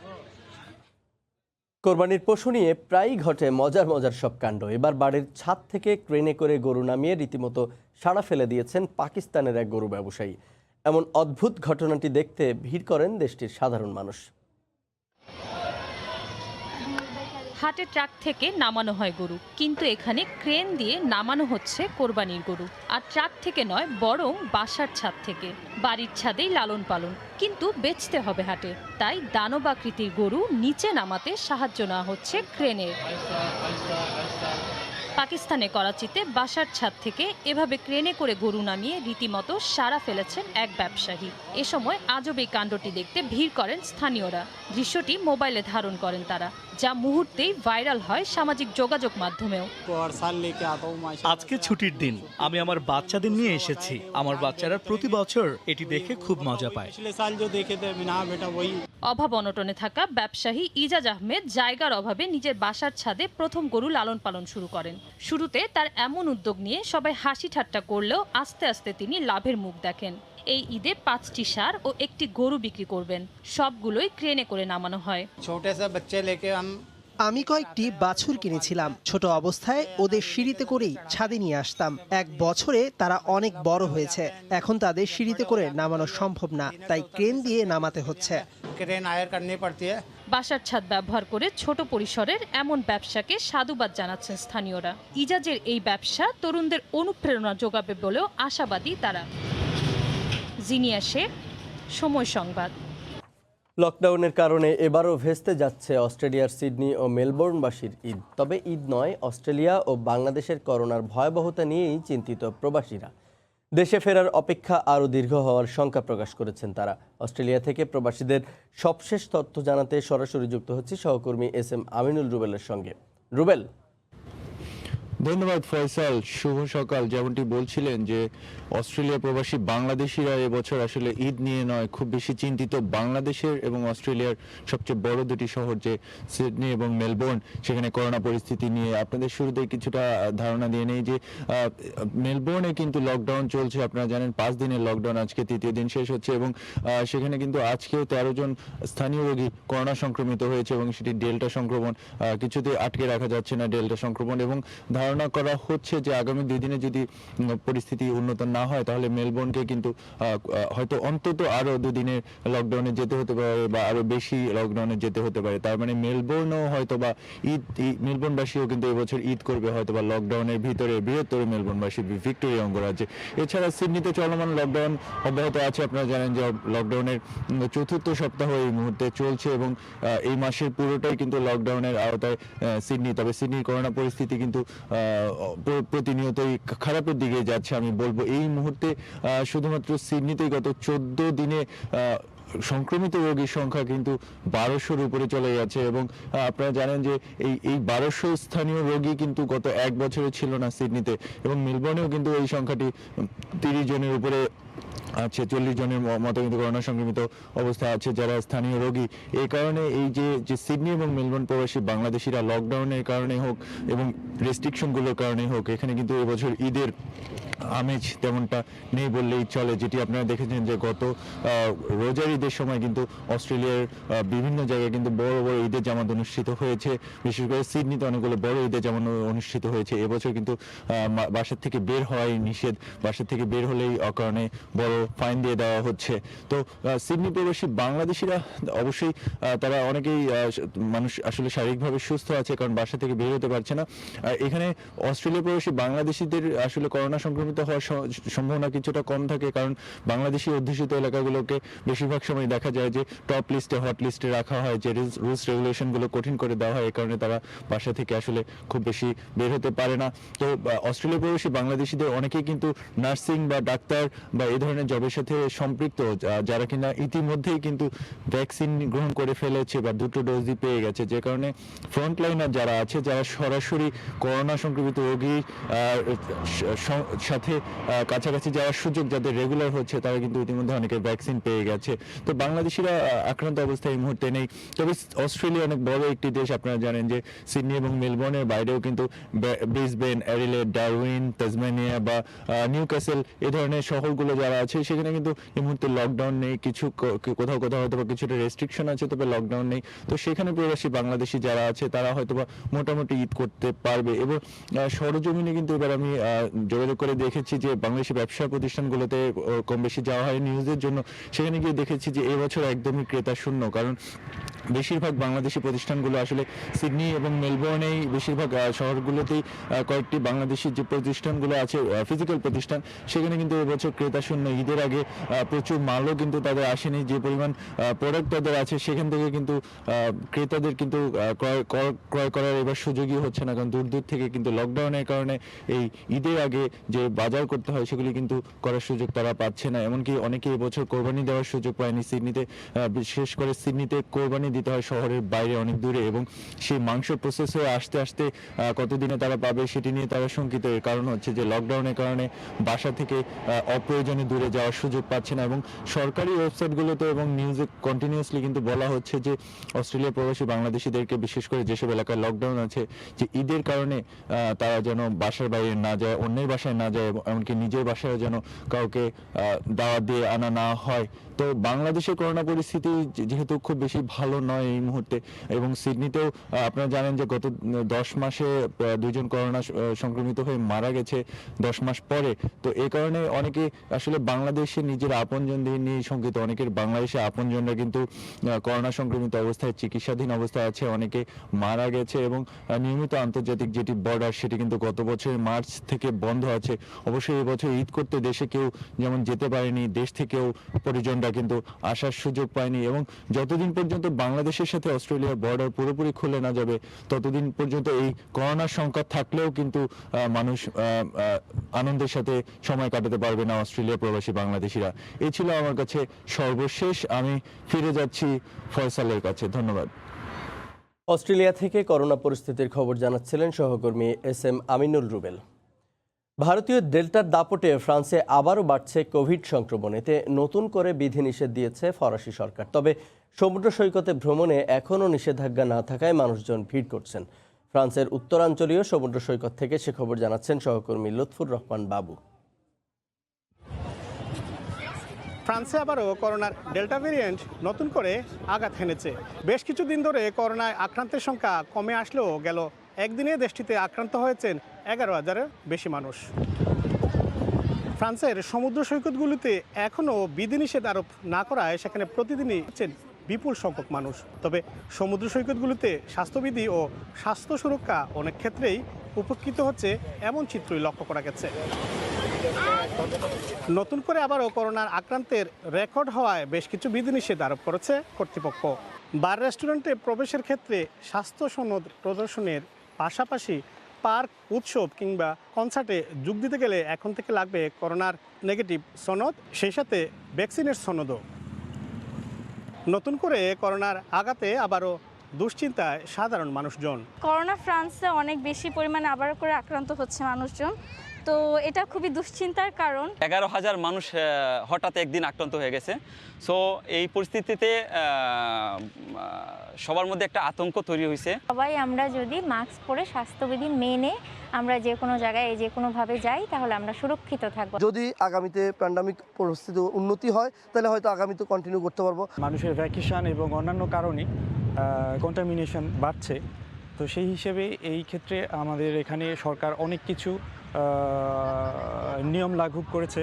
কোরবানির পশু নিয়ে প্রায়ই ঘটে মজার মজার সব কাণ্ড। এবার বাড়ির ছাদ থেকে ক্রেনে করে গরু নামিয়ে রীতিমতো সাড়া ফেলে দিয়েছেন পাকিস্তানের এক গরু ব্যবসায়ী। এমন অদ্ভুত ঘটনাটি দেখতে ভিড় করেন দেশটির সাধারণ মানুষ। হাটে ট্রাক থেকে নামানো হয় গরু, কিন্তু এখানে ক্রেন দিয়ে নামানো হচ্ছে কোরবানির গরু। আর ট্রাক থেকে নয়, বরং বাসার ছাদ থেকে। বাড়ির ছাদেই লালন পালন, কিন্তু বেচতে হবে হাটে। তাই দানবাকৃতির গরু নিচে নামাতে সাহায্য নেওয়া হচ্ছে ক্রেনের। পাকিস্তানে করাচিতে বাসার ছাদ থেকে এভাবে ক্রেনে করে গরু নামিয়ে রীতিমতো সাড়া ফেলেছেন এক ব্যবসায়ী। এ সময় আজব এই কাণ্ডটি দেখতে ভিড় করেন স্থানীয়রা। দৃশ্যটি মোবাইলে ধারণ করেন তারা, যা মুহূর্তেই ভাইরাল হয় সামাজিক যোগাযোগ মাধ্যমেও। আজকে ছুটির দিন, আমি আমার বাচ্চাদের নিয়ে এসেছি। আমার বাচ্চারা প্রতি বছর এটি দেখে খুব মজা পায়। অভাব অনটনে থাকা ব্যবসায়ী ইজাজ আহমেদ জায়গার অভাবে নিজের বাসার ছাদে প্রথম গরু লালন পালন শুরু করেন। শুরুতে তার এমন উদ্যোগ নিয়ে সবাই হাসি ঠাট্টা করলেও আস্তে আস্তে তিনি লাভের মুখ দেখেন। এই ঈদে 5টি ষাঁড় ও একটি গরু বিক্রি করবেন। সবগুলোই ক্রেনে করে নামানো হয়। আমি কয়েকটি বাছুর কিনেছিলাম। ছোট অবস্থায় ওদের সিঁড়িতে করেই ছাদে নিয়ে আসতাম। 1 বছরে তারা অনেক বড় হয়েছে। এখন তাদের সিঁড়িতে করে নামানো সম্ভব না, তাই ক্রেন দিয়ে নামাতে হচ্ছে। বাসার ছাদ ব্যবহার করে ছোট পরিসরের এমন ব্যবসাকে সাধুবাদ জানাচ্ছেন স্থানীয়রা। ইজাজের এই ব্যবসা তরুণদের অনুপ্রেরণা যোগাবে বলেও আশাবাদী তারা। জিনিয়া শেখ, সময় সংবাদ। লকডাউনের কারণে এবারও ভেস্তে যাচ্ছে অস্ট্রেলিয়ার সিডনি ও মেলবোর্নবাসীর ঈদ। তবে ঈদ নয়, অস্ট্রেলিয়া ও বাংলাদেশের করোনার ভয়াবহতা নিয়েই চিন্তিত প্রবাসীরা। দেশে ফেরার অপেক্ষা আরও দীর্ঘ হওয়ার শঙ্কা প্রকাশ করেছেন তারা। অস্ট্রেলিয়া থেকে প্রবাসীদের সবশেষ তথ্য জানাতে সরাসরি যুক্ত হচ্ছে সহকর্মী SM আমিনুল রুবেলের সঙ্গে। রুবেল। ধন্যবাদ ফয়সাল, শুভ সকাল। যেমনটি বলছিলেন যে অস্ট্রেলিয়া প্রবাসী বাংলাদেশিরা এবছর আসলে ঈদ নিয়ে নয়, খুব বেশি চিন্তিত বাংলাদেশের এবং অস্ট্রেলিয়ার সবচেয়ে বড় দুটি শহর যে সিডনি এবং মেলবোর্ন, সেখানে করোনা পরিস্থিতি নিয়ে আপনাদের শুরুতে কিছুটা ধারণা দিয়ে নেই যে মেলবোর্নে কিন্তু লকডাউন চলছে। আপনারা জানেন 5 দিনের লকডাউন, আজকে 3য় দিন শেষ হচ্ছে এবং সেখানে কিন্তু আজকেও 13 জন স্থানীয় রোগী করোনা সংক্রমিত হয়েছে এবং সেটি ডেল্টা সংক্রমণ। কিছুতে আটকে রাখা যাচ্ছে না ডেল্টা সংক্রমণ এবং ধারণা করা হচ্ছে যে আগামী 2 দিনে যদি পরিস্থিতি উন্নত না হয় তাহলে মেলবোর্নকে কিন্তু হয়তো অন্তত আরো 2 দিনের লকডাউনে যেতে হতে পারে বা আরো বেশি লকডাউনে যেতে হতে পারে। তার মানে মেলবোর্নও হয়তো বা মেলবোর্নবাসীও কিন্তু এবছর ঈদ করবে হয়তো বা লকডাউনের ভিতরে, বৃহত্তর মেলবোর্নবাসী ভিক্টোরিয়া অঙ্গরাজ্যে। এছাড়া সিডনিতে চলমান লকডাউন অব্যাহত আছে। আপনারা জানেন যে লকডাউনের 4র্থ সপ্তাহ এই মুহূর্তে চলছে এবং এই মাসের পুরোটাই কিন্তু লকডাউনের আওতায় সিডনি। তবে সিডনির করোনা পরিস্থিতি কিন্তু প্রতিনিয়তই খারাপের দিকে যাচ্ছে। আমি বলবো এই মুহূর্তে শুধুমাত্র সিডনিতেই গত 14 দিনে সংক্রমিত রোগীর সংখ্যা কিন্তু 1200-র উপরে চলে গেছে এবং আপনারা জানেন যে এই 1200 স্থানীয় রোগী কিন্তু গত 1 বছরে ছিল না সিডনিতে এবং মেলবোর্নেও কিন্তু এই সংখ্যাটি 30 জনের উপরে আছে। 40 জনের মতো কিন্তু করোনা সংক্রমিত অবস্থায় আছে যারা স্থানীয় রোগী। এই কারণে এই যে সিডনি এবং মেলবোর্ন প্রবাসী বাংলাদেশিরা লকডাউনের কারণে হোক এবং রেস্ট্রিকশনগুলোর কারণে হোক, এখানে কিন্তু এবছর ঈদের আমেজ তেমনটা নেই বললেই চলে। যেটি আপনারা দেখেছেন যে গত রোজার ঈদের সময় কিন্তু অস্ট্রেলিয়ার বিভিন্ন জায়গায় কিন্তু বড় বড় ঈদের জামাত অনুষ্ঠিত হয়েছে। বিশেষ করে সিডনিতে অনেকগুলো বড় ঈদের জামাত অনুষ্ঠিত হয়েছে। এবছর কিন্তু বাসার থেকে বের হওয়াই নিষেধ। বাসার থেকে বের হলেই অকারণে বড় ফাইন দিয়ে দেওয়া হচ্ছে। তো সিডনি প্রবাসী বাংলাদেশিরা অবশ্যই তারা অনেকেই মানুষ আসলে শারীরিকভাবে সুস্থ আছে কারণ বাসা থেকে বের হতে পারছে না। এখানে অস্ট্রেলিয়া প্রবাসী বাংলাদেশিদের আসলে করোনা সংক্রমিত হওয়ার সম্ভাবনা কিছুটা কম থাকে কারণ বাংলাদেশি অধ্যুষিত এলাকাগুলোকে বেশিরভাগ সময় দেখা যায় যে টপ লিস্টে, হট লিস্টে রাখা হয়, যে রুলস রেগুলেশনগুলো কঠিন করে দেওয়া হয়। এই কারণে তারা বাসা থেকে আসলে খুব বেশি বের হতে পারে না। তো অস্ট্রেলিয়া প্রবাসী বাংলাদেশিদের অনেকেই কিন্তু নার্সিং বা ডাক্তার বা এই ধরনের জবের সাথে সম্পৃক্ত, যারা কিনা ইতিমধ্যেই কিন্তু ভ্যাকসিন গ্রহণ করে ফেলেছে বা 2টো ডোজই পেয়ে গেছে। যে কারণে ফ্রন্টলাইনার যারা আছে, যারা সরাসরি করোনা সংক্রমিত রোগীর সাথে কাছাকাছি যাওয়ার সুযোগ যাদের রেগুলার হচ্ছে, তারা কিন্তু ইতিমধ্যে অনেকে ভ্যাকসিন পেয়ে গেছে। তো বাংলাদেশিরা আক্রান্ত অবস্থায় এই মুহূর্তে নেই। তবে অস্ট্রেলিয়া অনেক বড় একটি দেশ। আপনারা জানেন যে সিডনি এবং মেলবোর্নের বাইরেও কিন্তু ব্রিসবেন, অ্যাডিলেড, ডারউইন, তাসমানিয়া বা নিউক্যাসল এই ধরনের শহরগুলো যারা আছে সেখানে কিন্তু এই মুহূর্তে লকডাউন নেই। কোথাও হয়তো বা কিছুটা রেস্ট্রিকশন আছে, তবে লকডাউন নেই। তো সেখানে প্রবাসী বাংলাদেশি যারা আছে তারা হয়তো বা মোটামুটি ঈদ করতে পারবে। এবং সরজমিনে কিন্তু এবার আমি যোগাযোগ করে দেখেছি যে বাংলাদেশি ব্যবসা প্রতিষ্ঠানগুলোতে কম বেশি যাওয়া হয় নিউজের জন্য। সেখানে গিয়ে দেখেছি যে এবছর একদমই ক্রেতা শূন্য, কারণ বেশিরভাগ বাংলাদেশি প্রতিষ্ঠানগুলো আসলে সিডনি এবং মেলবোর্নেই বেশিরভাগ শহরগুলোতেই কয়েকটি বাংলাদেশি যে প্রতিষ্ঠানগুলো আছে, ফিজিক্যাল প্রতিষ্ঠান, সেখানে কিন্তু এবছর ক্রেতা শূন্য। ঈদের আগে প্রচুর মালও কিন্তু তাদের আসেনি। যে পরিমাণ প্রোডাক্ট তাদের আছে সেখান থেকে কিন্তু ক্রেতাদের কিন্তু ক্রয় করার এবার সুযোগই হচ্ছে না, কারণ দূর দূর থেকে কিন্তু লকডাউনের কারণে এই ঈদের আগে যে বাজার করতে হয় সেগুলি কিন্তু করার সুযোগ তারা পাচ্ছে না। এমনকি অনেকে এবছর কোরবানি দেওয়ার সুযোগ পায়নি সিডনিতে। বিশেষ করে সিডনিতে কোরবানি দিতে হয় শহরের বাইরে অনেক দূরে, এবং সেই মাংস প্রসেস হয়ে আসতে আসতে কতদিনে তারা পাবে সেটি নিয়ে তারা শঙ্কিত। এর কারণ হচ্ছে যে লকডাউনের কারণে বাসা থেকে অপ্রয়োজনে দূরে যাওয়ার সুযোগ পাচ্ছে না, এবং সরকারি ওয়েবসাইটগুলোতে এবং নিউজে কন্টিনিউয়াসলি কিন্তু বলা হচ্ছে যে অস্ট্রেলিয়া প্রবাসী বাংলাদেশিদেরকে, বিশেষ করে যেসব এলাকায় লকডাউন আছে, যে ঈদের কারণে তারা যেন বাসার বাইরে না যায়, অন্যের বাসায় না যায়, এমনকি নিজের বাসায় যেন কাউকে দাওয়াত দিয়ে আনা না হয়। তো বাংলাদেশের করোনা পরিস্থিতি যেহেতু খুব বেশি ভালো নয় এই মুহূর্তে, এবং সিডনিতেও আপনারা জানেন যে গত 10 মাসে 2 জন করোনা সংক্রমিত হয়ে মারা গেছে 10 মাস পরে। তো এই কারণে অনেকে আসলে বাংলাদেশে নিজের আপনজনদের নিয়ে শঙ্কিত। অনেকের বাংলাদেশে আপনজনরা কিন্তু করোনা সংক্রমিত অবস্থায় চিকিৎসাধীন অবস্থায় আছে, অনেকে মারা গেছে, এবং নিয়মিত আন্তর্জাতিক যেটি বর্ডার সেটি কিন্তু গত বছরের মার্চ থেকে বন্ধ আছে। অবশ্যই এবছর ঈদ করতে দেশে কেউ যেমন যেতে পারেনি, দেশ থেকেও পরিজনরা কিন্তু আসার সুযোগ পায়নি, এবং যতদিন পর্যন্ত বাংলাদেশের সাথে অস্ট্রেলিয়ার বর্ডার পুরোপুরি খুলে না যাবে ততদিন পর্যন্ত এই করোনার সংখ্যা থাকলেও কিন্তু মানুষ আনন্দের সাথে সময় কাটাতে পারবে না অস্ট্রেলিয়া প্রবাসী বাংলাদেশিরা। এই ছিল আমার কাছে সর্বশেষ। আমি ফিরে যাচ্ছি ফয়সালের কাছে। ধন্যবাদ। অস্ট্রেলিয়া থেকে করোনা পরিস্থিতির খবর জানাচ্ছিলেন সহকর্মী SM আমিনুল রুবেল। ভারতীয় ডেল্টার দাপটে ফ্রান্সে আবারও বাড়ছে কোভিড সংক্রমণ। এতে নতুন করে বিধিনিষেধ দিয়েছে ফরাসি সরকার। তবে সমুদ্র সৈকতে ভ্রমণে এখনও নিষেধাজ্ঞা না থাকায় মানুষজন ভিড় করছেন। ফ্রান্সের উত্তরাঞ্চলীয় সমুদ্র সৈকত থেকে সে খবর জানাচ্ছেন সহকর্মী লুৎফুর রহমান বাবু। ফ্রান্সে আবারও করোনার ডেল্টা ভেরিয়েন্ট নতুন করে আঘাত হেনেছে। বেশ কিছুদিন ধরে করোনায় আক্রান্তের সংখ্যা কমে আসলেও গেল একদিনে দেশটিতে আক্রান্ত হয়েছেন 11,000-এর বেশি মানুষ। ফ্রান্সের সমুদ্র সৈকতগুলিতে এখনও বিধিনিষেধ আরোপ না করায় সেখানে প্রতিদিনই হচ্ছেন বিপুল সংখ্যক মানুষ। তবে সমুদ্র সৈকতগুলিতে স্বাস্থ্যবিধি ও স্বাস্থ্য সুরক্ষা অনেক ক্ষেত্রেই উপকৃত হচ্ছে, এমন চিত্রই লক্ষ্য করা গেছে। নতুন করে আবারও করোনার আক্রান্তের রেকর্ড হওয়ায় বেশ কিছু বিধিনিষেধ আরোপ করেছে কর্তৃপক্ষ। বার রেস্টুরেন্টে প্রবেশের ক্ষেত্রে স্বাস্থ্য সনদ প্রদর্শনের পাশাপাশি পার্ক, উৎসব কিংবা কনসার্টে যোগ দিতে গেলে এখন থেকে লাগবে করোনার নেগেটিভ সনদ, সেই সাথে ভ্যাকসিনের সনদও। নতুন করে করোনার আঘাতে আবারও দুশ্চিন্তায় সাধারণ মানুষজন। করোনা ফ্রান্সে অনেক বেশি পরিমাণে আবার করে আক্রান্ত হচ্ছে মানুষজন, তো এটা খুবই দুশ্চিন্তার কারণ। 11,000 মানুষ হঠাৎ একদিন আক্রান্ত হয়ে গেছে। সো এই পরিস্থিতিতে সবার মধ্যে একটা আতঙ্ক তৈরি হয়েছে। সবাই আমরা যদি মাস্ক পরে স্বাস্থ্যবিধি মেনে আমরা যে কোনো জায়গায় যে কোনোভাবে যাই তাহলে আমরা সুরক্ষিত থাকবো। যদি আগামীতে প্যান্ডামিক পরিস্থিতি উন্নতি হয় তাহলে হয়তো আগামীতে কন্টিনিউ করতে পারবো। মানুষের ভ্যাকেশন এবং অন্যান্য কারণে কন্টামিনেশন বাড়ছে, তো সেই হিসেবে এই ক্ষেত্রে আমাদের এখানে সরকার অনেক কিছু নিয়ম লাগু করেছে।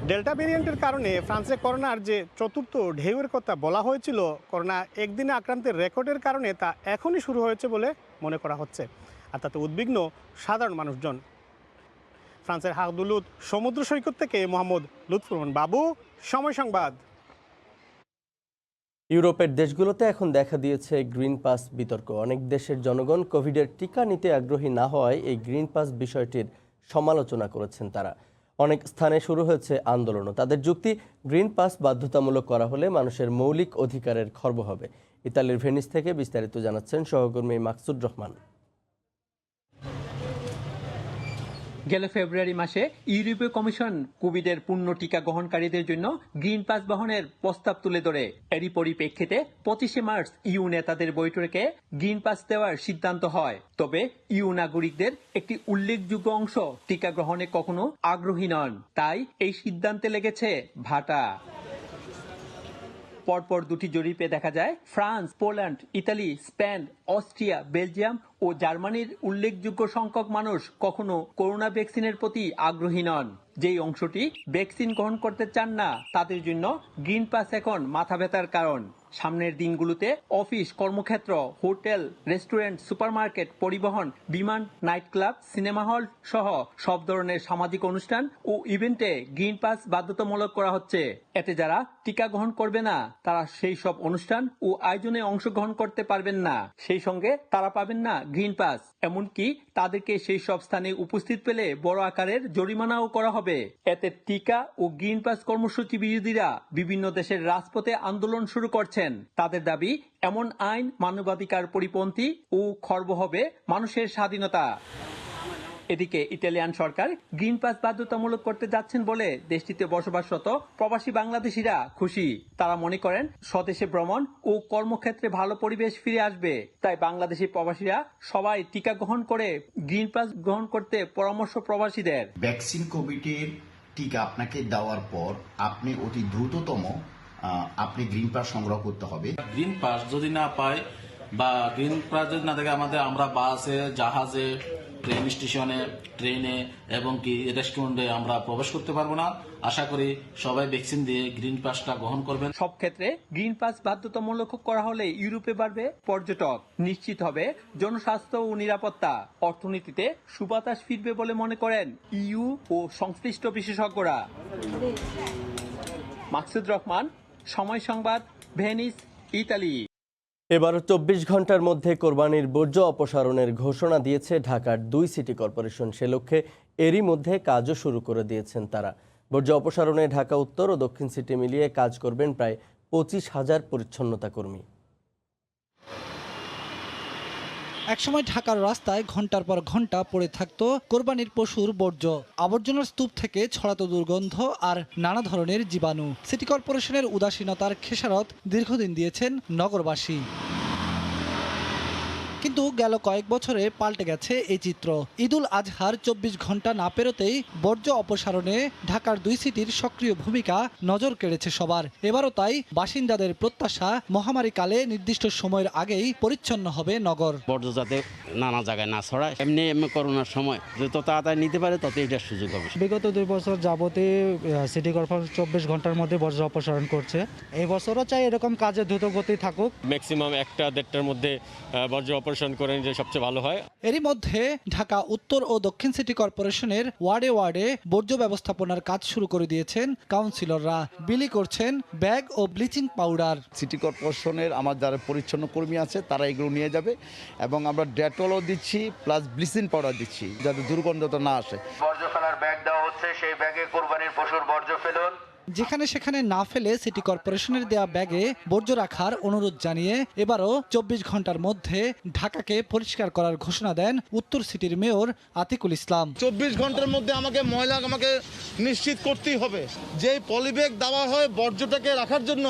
ডেল্টা ভেরিয়েন্টের কারণে ফ্রান্সে করোনার যে চতুর্থ ঢেউয়ের কথা বলা হয়েছিল, করোনা একদিনে আক্রান্তের রেকর্ডের কারণে তা এখনই শুরু হয়েছে বলে মনে করা হচ্ছে, আর তাতে উদ্বিগ্ন সাধারণ মানুষজন। ফ্রান্সের হাগদুলুত সমুদ্র সৈকত থেকে মোহাম্মদ লুৎফুর রহমান বাবু, সময় সংবাদ। ইউরোপের দেশগুলোতে এখন দেখা দিয়েছে গ্রিন পাস বিতর্ক। অনেক দেশের জনগণ কোভিডের টিকা নিতে আগ্রহী না হওয়ায় এই গ্রিন পাস বিষয়টির সমালোচনা করেছেন তারা। অনেক স্থানে শুরু হয়েছে আন্দোলনও। তাদের যুক্তি, গ্রিন পাস বাধ্যতামূলক করা হলে মানুষের মৌলিক অধিকারের খর্ব হবে। ইতালির ভেনিস থেকে বিস্তারিত জানাচ্ছেন সহকর্মী মাকসুদ রহমান। গেল ফেব্রুয়ারি মাসে ইউরোপীয় কমিশন কোভিডের পূর্ণ টিকা গ্রহণকারীদের জন্য গ্রিন পাস বহনের প্রস্তাব তুলে ধরে। এরই পরিপ্রেক্ষিতে 25 মার্চ ইউ নেতাদের বৈঠকে গ্রিন পাস দেওয়ার সিদ্ধান্ত হয়। তবে ইউ নাগরিকদের একটি উল্লেখযোগ্য অংশ টিকা গ্রহণে কখনো আগ্রহী নন, তাই এই সিদ্ধান্তে লেগেছে ভাটা। পরপর দুটি জরিপে দেখা যায় France, Poland, Italy, Spain, Austria, Belgium ও জার্মানির উল্লেখযোগ্য সংখ্যক মানুষ কখনো করোনা ভ্যাকসিনের প্রতি আগ্রহী নন। যেই অংশটি ভ্যাকসিন গ্রহণ করতে চান না তাদের জন্য গ্রিন পাস এখন মাথা ব্যথার কারণ। সামনের দিনগুলোতে অফিস, কর্মক্ষেত্র, হোটেল, রেস্টুরেন্ট, সুপারমার্কেট, পরিবহন, বিমান, নাইট ক্লাব, সিনেমা হল সহ সব ধরনের সামাজিক অনুষ্ঠান ও ইভেন্টে গ্রিন পাস বাধ্যতামূলক করা হচ্ছে। এতে যারা টিকা গ্রহণ করবে না তারা সেই সব অনুষ্ঠান ও আয়োজনে অংশগ্রহণ করতে পারবেন না, সেই সঙ্গে তারা পাবেন না গ্রিন পাস। এমনকি তাদেরকে সেই সব স্থানে উপস্থিত পেলে বড় আকারের জরিমানাও করা হবে। এতে টিকা ও গ্রিন পাস কর্মসূচি বিরোধীরা বিভিন্ন দেশের রাজপথে আন্দোলন শুরু করছেন। তাদের দাবি, এমন আইন মানবাধিকার পরিপন্থী ও খর্ব হবে মানুষের স্বাধীনতা। এদিকে ইতালিয়ান সরকার গ্রিন পাস বাধ্যতামূলক করতে যাচ্ছেন বলে দেশটিতে বসবাসরত প্রবাসী বাংলাদেশিরা খুশি। তারা মনে করেন স্বদেশে ভ্রমণ ও কর্মক্ষেত্রে ভালো পরিবেশ ফিরে আসবে। তাই বাংলাদেশি প্রবাসীরা সবাই টিকা গ্রহণ করে গ্রিন পাস গ্রহণ করতে পরামর্শ প্রবাসীদের। ভ্যাকসিন কোভিডের টিকা আপনাকে দেওয়ার পর আপনি অতি দ্রুততম আপনি গ্রিন পাস সংগ্রহ করতে হবে। গ্রিন পাস যদি না পায় বা গ্রিন পাস যদি না থাকে আমরা বাসে, জাহাজে, ট্রেন স্টেশনে, ট্রেনে এবং কি রেস্টুরেন্টে আমরা প্রবেশ করতে পারবো না। আশা করি সবাই ভ্যাকসিন দিয়ে গ্রিন পাসটা গ্রহণ করবেন। সব ক্ষেত্রে গ্রিন পাস বাধ্যতামূলক করা হলে ইউরোপে বাড়বে পর্যটক, নিশ্চিত হবে জনস্বাস্থ্য ও নিরাপত্তা, অর্থনীতিতে সুবাতাস ফিরবে বলে মনে করেন ইইউ ও সংশ্লিষ্ট বিশেষজ্ঞরা। মাকসুদ রহমান, সময় সংবাদ, ভেনিস, ইতালি। এবার 24 ঘন্টার মধ্যে কোরবানির বর্জ্য অপসারণের ঘোষণা দিয়েছে ঢাকার 2 সিটি কর্পোরেশন। সে লক্ষ্যে এরই মধ্যে কাজও শুরু করে দিয়েছেন তারা। বর্জ্য অপসারণে ঢাকা উত্তর ও দক্ষিণ সিটি মিলিয়ে কাজ করবেন প্রায় 25,000 পরিচ্ছন্নতা কর্মী। একসময় ঢাকার রাস্তায় ঘন্টার পর ঘন্টা পড়ে থাকতো কোরবানির পশুর বর্জ্য। আবর্জনার স্তূপ থেকে ছড়াতো দুর্গন্ধ আর নানা ধরনের জীবাণু। সিটি কর্পোরেশনের উদাসীনতার খেসারত দীর্ঘদিন দিয়েছেন নগরবাসী। কিন্তু গেল কয়েক বছরে পাল্টে গেছে এই চিত্র। ঈদুল আজহার 24 ঘন্টা না পেরোতেই বর্জ্য অপসারণে ঢাকার 2 সিটির সক্রিয় ভূমিকা নজর কেড়েছে সবার। এবারও তাই বাসিন্দাদের প্রত্যাশা, মহামারীকালে নির্দিষ্ট সময়ের আগেই পরিচ্ছন্ন হবে নগর। বর্জ্য যাতে নানা জায়গায় না ছড়ায়, এমনি করোনার সময় যত তাড়াতাড়ি নিতে পারে তত এটার সুযোগ হবে। বিগত 2 বছর যাবতে সিটি কর্পোরেশন 24 ঘন্টার মধ্যে বর্জ্য অপসারণ করছে। এই বছরও চাই এরকম কাজে দ্রুত গতি থাকুক। ম্যাক্সিমাম 1-1.5টার মধ্যে বর্জ্য অপারেশন করেন যে সবচেয়ে ভালো হয়। এরই মধ্যে ঢাকা উত্তর ও দক্ষিণ সিটি কর্পোরেশনের ওয়ার্ডে ওয়ার্ডে বর্জ্য ব্যবস্থাপনার কাজ শুরু করে দিয়েছেন কাউন্সিলররা। বিলি করছেন ব্যাগ ও ব্লিচিং পাউডার। সিটি কর্পোরেশনের আমার যারা পরিচ্ছন্ন কর্মী আছে তারা এগুলো নিয়ে যাবে এবং আমরা ডেটলও দিচ্ছি প্লাস ব্লিচিং পাউডার দিচ্ছি যাতে দুর্গন্ধটা না আসে। বর্জ্য ফেলার ব্যাগ দেওয়া হচ্ছে, সেই ব্যাগে কোরবানির পশুর বর্জ্য ফেলুন। যেখানে সেখানে না ফেলে সিটি কর্পোরেশনের দেয়া ব্যাগে বর্জ্য রাখার অনুরোধ জানিয়ে এবারও 24 ঘন্টার মধ্যে ঢাকাকে পরিষ্কার করার ঘোষণা দেন উত্তর সিটির মেয়র আতিকুল ইসলাম। 24 ঘন্টার মধ্যে আমাকে নিশ্চিত করতেই হবে যে পলিব্যাগ দেওয়া হয় বর্জ্যটাকে রাখার জন্য,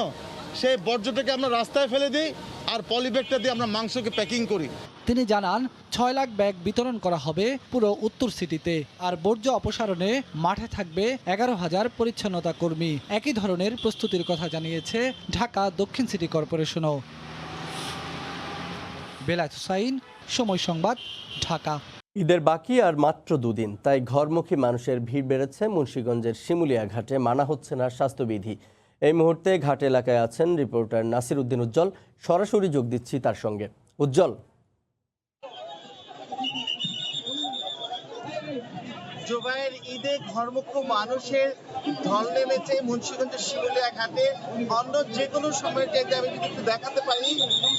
সেই বর্জ্যটাকে আমরা রাস্তায় ফেলে দিই আর পলিব্যাগটা দিয়ে আমরা মাংসকে প্যাকিং করি। তিনি জানান 6 লাখ ব্যাগ বিতরণ করা হবে পুরো উত্তর সিটিতে। আর বর্জ্য অপসারণে মাঠে থাকবে 11,000 পরিচ্ছন্নতা কর্মী। একই ধরনের প্রস্তুতির কথা জানিয়েছে ঢাকা দক্ষিণ সিটি কর্পোরেশনও। বেলায়েত হুসাইন, সময় সংবাদ, ঢাকা। ঈদের বাকি আর মাত্র 2 দিন, তাই ঘরমুখী মানুষের ভিড় বেড়েছে মুন্সিগঞ্জের শিমুলিয়া ঘাটে। মানা হচ্ছে না স্বাস্থ্যবিধি। এই মুহূর্তে ঘাট এলাকায় আছেন রিপোর্টার নাসির উদ্দিন উজ্জ্বল। সরাসরি যোগ দিচ্ছি তার সঙ্গে। উজ্জ্বল, জুবাইয়ের ঈদে ঘরমুখী মানুষের ঢল নেমেছে মুন্সিগঞ্জের শিমুলিয়া ঘাটে। অন্য যে কোনো সময়ের চাইতে আমি যদি একটু দেখাতে পারি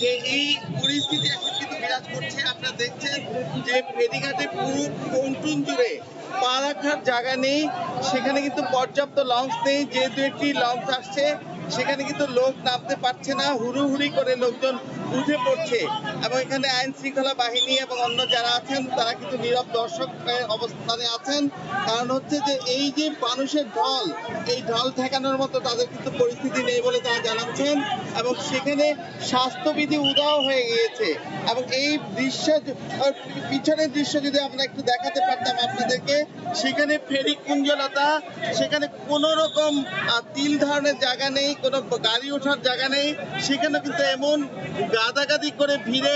যে এই পরিস্থিতি এখন কিন্তু বিরাজ করছে। আপনারা দেখছেন যে ফেরিঘাটে পুরো পন্টুন জুড়ে পা রাখার জায়গা নেই, সেখানে কিন্তু পর্যাপ্ত লঞ্চ নেই। যে 2টি লঞ্চ আসছে সেখানে কিন্তু লোক নামতে পারছে না, হুড়ুহুড়ি করে লোকজন উঠে পড়ছে এবং এখানে আইন শৃঙ্খলা বাহিনী এবং অন্য যারা আছেন তারা কিন্তু নীরব দর্শক অবস্থানে আছেন। কারণ হচ্ছে যে এই যে মানুষের ঢল, এই ঢল ঠেকানোর মতো তাদের কিন্তু পরিস্থিতি নেই বলে তারা জানাচ্ছেন এবং সেখানে স্বাস্থ্যবিধি উদাও হয়ে গিয়েছে। এবং এই দৃশ্য, পিছনের দৃশ্য যদি আমরা একটু দেখাতে পারতাম আপনাদেরকে, সেখানে ফেরি কুঞ্জলতা, সেখানে কোনো রকম তিল ধারণের জায়গা নেই, কোনো গাড়ি ওঠার জায়গা নেই। সেখানে কিন্তু এমন গাদাগাদি করে ভিড়ে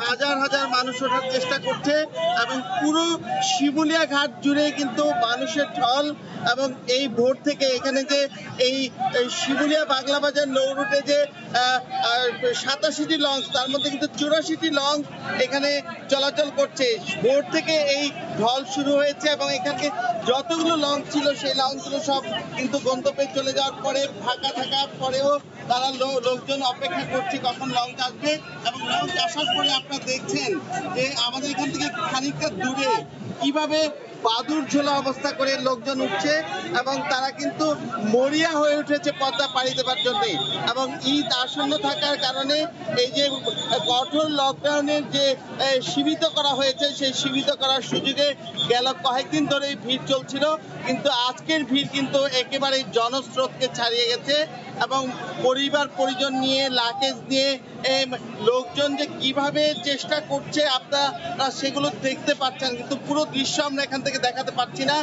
হাজার হাজার মানুষ ওঠার চেষ্টা করছে এবং পুরো শিমুলিয়া ঘাট জুড়ে কিন্তু মানুষের ঢল। এবং এই ভোর থেকে এখানে যে এই শিমুলিয়া বাংলা বাজার নৌ রুটে যে 87টি লঞ্চ, তার মধ্যে কিন্তু 84টি লঞ্চ এখানে চলাচল করছে। ভোর থেকে এই ঢল শুরু হয়েছে এবং এখানে যতগুলো লঞ্চ ছিল সেই লঞ্চগুলো সব কিন্তু গন্তব্যে চলে যাওয়ার পরে ফাঁকা থাকার পরেও তারা লোকজন অপেক্ষা করছে কখন লঞ্চ আসবে। এবং লঞ্চ আসার পরে আপনারা দেখছেন যে আমাদের এখান থেকে খানিকটা দূরে কিভাবে বাদুর ঝোলা অবস্থা করে লোকজন উঠছে এবং তারা কিন্তু মরিয়া হয়ে উঠেছে পদ্মা পাড়ি দেবার জন্য। এবং ঈদ আসন্ন থাকার কারণে এই যে কঠোর লকডাউনের যে সীমিত করা হয়েছে সেই সীমিত করার সুযোগে গেল কয়েকদিন ধরেই ভিড় চলছিল, কিন্তু আজকের ভিড় কিন্তু একেবারেই জনস্রোতকে ছাড়িয়ে গেছে এবং পরিবার পরিজন নিয়ে লাগেজ নিয়ে লোকজন যে কিভাবে চেষ্টা করছে আপনারা সেগুলো দেখতে পাচ্ছেন, কিন্তু পুরো দৃশ্য আমরা এখান থেকে দেখাতে পারছি না।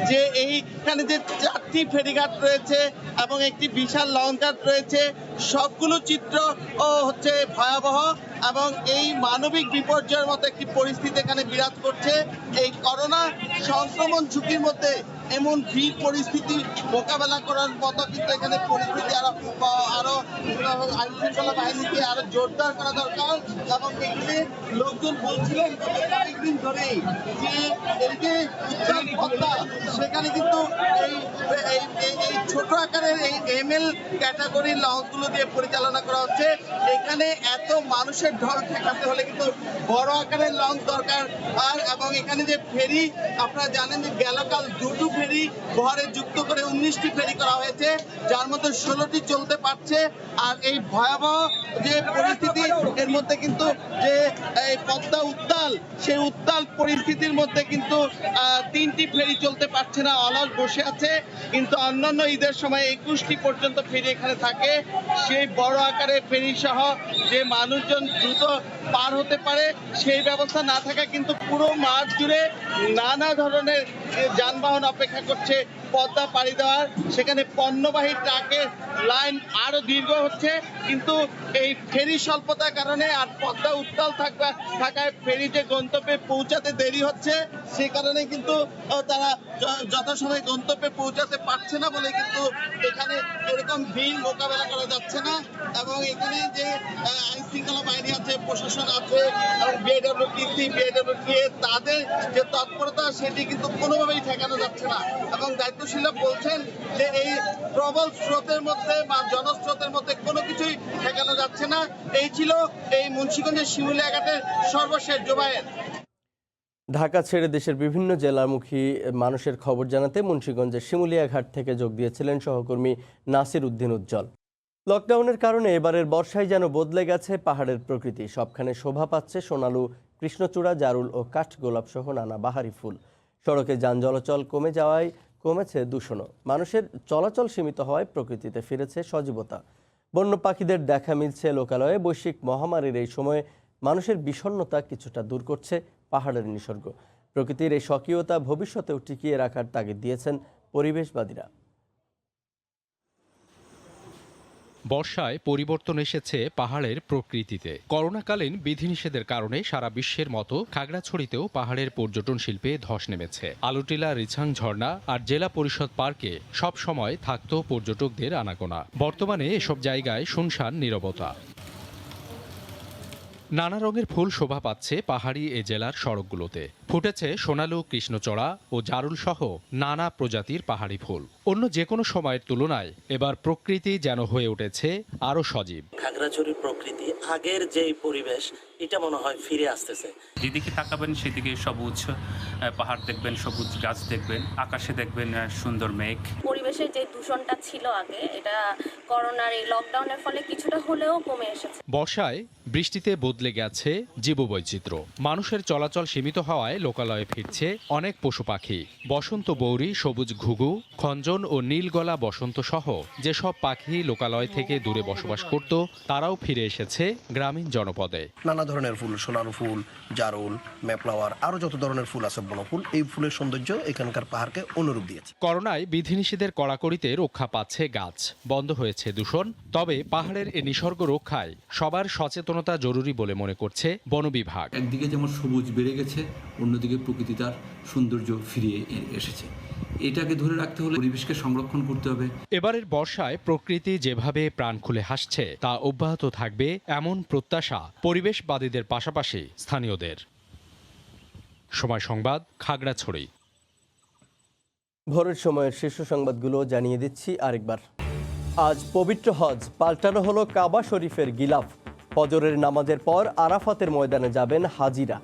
যে এইখানে যে 4টি ফেরিঘাট রয়েছে এবং একটি বিশাল লঞ্চঘাট রয়েছে, সবগুলো চিত্র হচ্ছে ভয়াবহ এবং এই মানবিক বিপর্যয়ের মতো একটি পরিস্থিতি এখানে বিরাজ করছে। এই করোনা সংক্রমণ ঝুঁকির মধ্যে এমন ভিড় পরিস্থিতি মোকাবেলা করার মতো কিন্তু এখানে পরিস্থিতি আরো আইন শৃঙ্খলা বাহিনীকে আরো জোরদার করা দরকার। এবং এখানে লোকজন বলছিলেন কয়েকদিন ধরেই যে এই যে উত্তরাপত্তা সেখানে কিন্তু এই ছোট আকারের এই ML ক্যাটাগরির লঞ্চগুলো দিয়ে পরিচালনা করা হচ্ছে। এখানে এত মানুষের ঢল ঠেকাতে হলে কিন্তু বড় আকারের লঞ্চ দরকার। এবং এখানে যে ফেরি আপনারা জানেন যে গেলকাল 2টো ফেরি ঘরে যুক্ত করে 19টি ফেরি করা হয়েছে, যার মধ্যে 16টি চলতে পারছে। আর এই ভয়াবহ যে পরিস্থিতি এর মধ্যে কিন্তু যে এই পদ্মা উত্তাল, সেই উত্তাল পরিস্থিতির মধ্যে কিন্তু 3টি ফেরি চলতে পারছে না, অলস বসে আছে। কিন্তু অন্যান্য ঈদের সময় 21টি পর্যন্ত ফেরি এখানে থাকে। সেই বড় আকারে ফেরি সহ যে মানুষজন দ্রুত পার হতে পারে সেই ব্যবস্থা না থাকা কিন্তু পুরো মাঠ জুড়ে নানা ধরনের যানবাহন অপেক্ষা করছে পদ্মা পাড়ি দেওয়ার। সেখানে পণ্যবাহী ট্রাকের লাইন আরো দীর্ঘ হচ্ছে, কিন্তু এই ফেরি স্বল্পতার কারণে আর পদ্মা উত্তাল থাকায় ফেরি যে গন্তব্যে পৌঁছাতে দেরি হচ্ছে, সেই কারণে কিন্তু তারা যথাসময়ে গন্তব্যে পৌঁছাতে পারছে না বলে কিন্তু এখানে এরকম ভিড় মোকাবেলা করা যাচ্ছে না। এবং এখানে যে আইন শৃঙ্খলা বাহিনী আছে, প্রশাসন আছে এবং BIWTC তাদের যে তৎপরতা সেটি কিন্তু কোনোভাবেই ঠেকানো যাচ্ছে না। এবং দায়িত্বশীলরা বলছেন যে এই প্রবল স্রোতের মধ্যে বা জনস্রোতের মধ্যে কোনো কিছুই ঠেকানো যাচ্ছে না। এই ছিল এই মুন্সিগঞ্জের শিমুলিয়াঘাটের সর্বশেষ জোবায়ের। ঢাকা ছেড়ে দেশের বিভিন্ন জেলামুখী মানুষের খবর জানাতে মুন্সিগঞ্জের শিমুলিয়াঘাট থেকে যোগ দিয়েছিলেন সহকর্মী নাসির উদ্দিন উজ্জ্বল। লকডাউনের কারণে এবারের বর্ষায় যেন বদলে গেছে পাহাড়ের প্রকৃতি। সবখানে শোভা পাচ্ছে সোনালু, কৃষ্ণচূড়া, জারুল ও কাঠগোলাপ সহ নানা বাহারি ফুল। সড়কে যান চলাচল কমে যাওয়ায় কমেছে দূষণও। মানুষের চলাচল সীমিত হওয়ায় প্রকৃতিতে ফিরেছে সজীবতা। বন্য পাখিদের দেখা মিলছে লোকালয়ে। বৈশ্বিক মহামারীর এই সময়ে মানুষের বিষণ্ণতা কিছুটা দূর করছে পাহাড়ের নিসর্গ। প্রকৃতির এই স্বকীয়তা ভবিষ্যতেও টিকিয়ে রাখার তাগিদ দিয়েছেন পরিবেশবাদীরা। বর্ষায় পরিবর্তন এসেছে পাহাড়ের প্রকৃতিতে। করোনাকালীন বিধিনিষেধের কারণে সারা বিশ্বের মতো খাগড়াছড়িতেও পাহাড়ের পর্যটন শিল্পে ধস নেমেছে। আলুটিলা, রিছাং ঝর্ণা আর জেলা পরিষদ পার্কে সব সময় থাকত পর্যটকদের আনাগোনা। বর্তমানে এসব জায়গায় শুনশান নীরবতা। নানা রঙের ফুল শোভা পাচ্ছে পাহাড়ি এ জেলার সড়কগুলোতে। ফুটেছে সোনালু, কৃষ্ণচড়া ও জারুল সহ নানা প্রজাতির পাহাড়ি ফুল। অন্য যে কোনো সময়ের তুলনায় এবার প্রকৃতি যেন হয়ে উঠেছে আরো সজীব। খাগড়াছড়ির প্রকৃতি আগের যে পরিবেশ, এটা মনে হয় ফিরে আসতেছে। যেদিকে তাকাবেন সেদিকে সবুজ পাহাড় দেখবেন, সবুজ গাছ দেখবেন, আকাশে দেখবেন সুন্দর মেঘ। পরিবেশের যে দূষণটা ছিল আগে, এটা করোনার এই লকডাউনের ফলে কিছুটা হলেও কমে এসেছে। বর্ষায় বৃষ্টিতে বদলে গেছে জীববৈচিত্র্য। মানুষের চলাচল সীমিত হওয়ায় লোকালয়ে ফিরছে অনেক পশু পাখি। বসন্ত বৌরি, সবুজ ঘুঘু, খঞ্জন ও নীলগলা বসন্ত সহ যেসব পাখি লোকালয় থেকে দূরে বসবাস করত, তারাও ফিরে এসেছে গ্রামীণ জনপদে। নানা ধরনের ফুল, সোনালু ফুল, জারুল, মেফ্লাওয়ার, আরো যত ধরনের ফুল আছে বনফুল, এই ফুলের সৌন্দর্য এখানকার পাহাড়কে অনুরূপ দিয়েছে। করোনায় বিধিনিষেধের কড়াকড়িতে রক্ষা পাচ্ছে গাছ, বন্ধ হয়েছে দূষণ। তবে পাহাড়ের এ নিসর্গ রক্ষায় সবার সচেতনতা জরুরি বলে মনে করছে বন বিভাগ। একদিকে যেমন সবুজ বেড়ে গেছে, অন্যদিকে প্রকৃতি তার সৌন্দর্য ফিরিয়ে এসেছে। এটাকে ধরে রাখতে হলে পরিবেশকে সংরক্ষণ করতে হবে। এবারের বর্ষায় প্রকৃতি যেভাবে প্রাণ খুলে হাসছে তা অব্যাহত থাকবে এমন প্রত্যাশা পরিবেশবাদীদের পাশাপাশি স্থানীয়দের। সময় সংবাদ, খাগড়াছড়ি। ভোরের সময়ের শীর্ষ সংবাদগুলো জানিয়ে দিচ্ছি আরেকবার। আজ পবিত্র হজ, পাল্টানো হলো কাবা শরীফের গিলাফ। ফজরের নামাজের পর আরাফাতের ময়দানে যাবেন হাজিরা।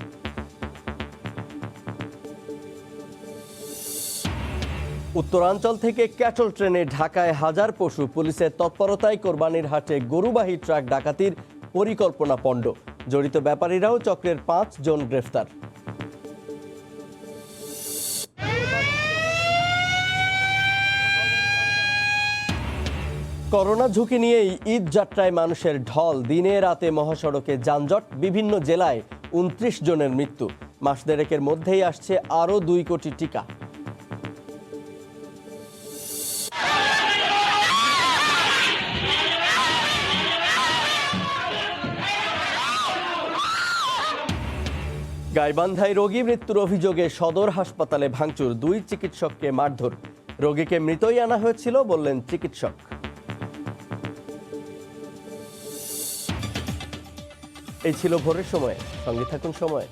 উত্তরাঞ্চল থেকে ক্যাটল ট্রেনে ঢাকায় হাজার পশু। পুলিশের তৎপরতায় কোরবানির হাটে গরুবাহী ট্রাক ডাকাতির পরিকল্পনা পণ্ড। জড়িত ব্যাপারীরাও চক্রের 5 জন গ্রেফতার। করোনা ঝুঁকি নিয়েই ঈদ যাত্রায় মানুষের ঢল। দিনে রাতে মহাসড়কে যানজট, বিভিন্ন জেলায় 29 জনের মৃত্যু। মাস দেড়েকের মধ্যেই আসছে আরও 2 কোটি টিকা। গাইবান্ধায় রোগী মৃত্যুর অভিযোগে সদর হাসপাতালে ভাঙচুর, 2 চিকিৎসককে মারধর। রোগীকে মৃতই আনা হয়েছিল বললেন চিকিৎসক। এই ছিল ভোরের সময়, সঙ্গে থাকুন সময়।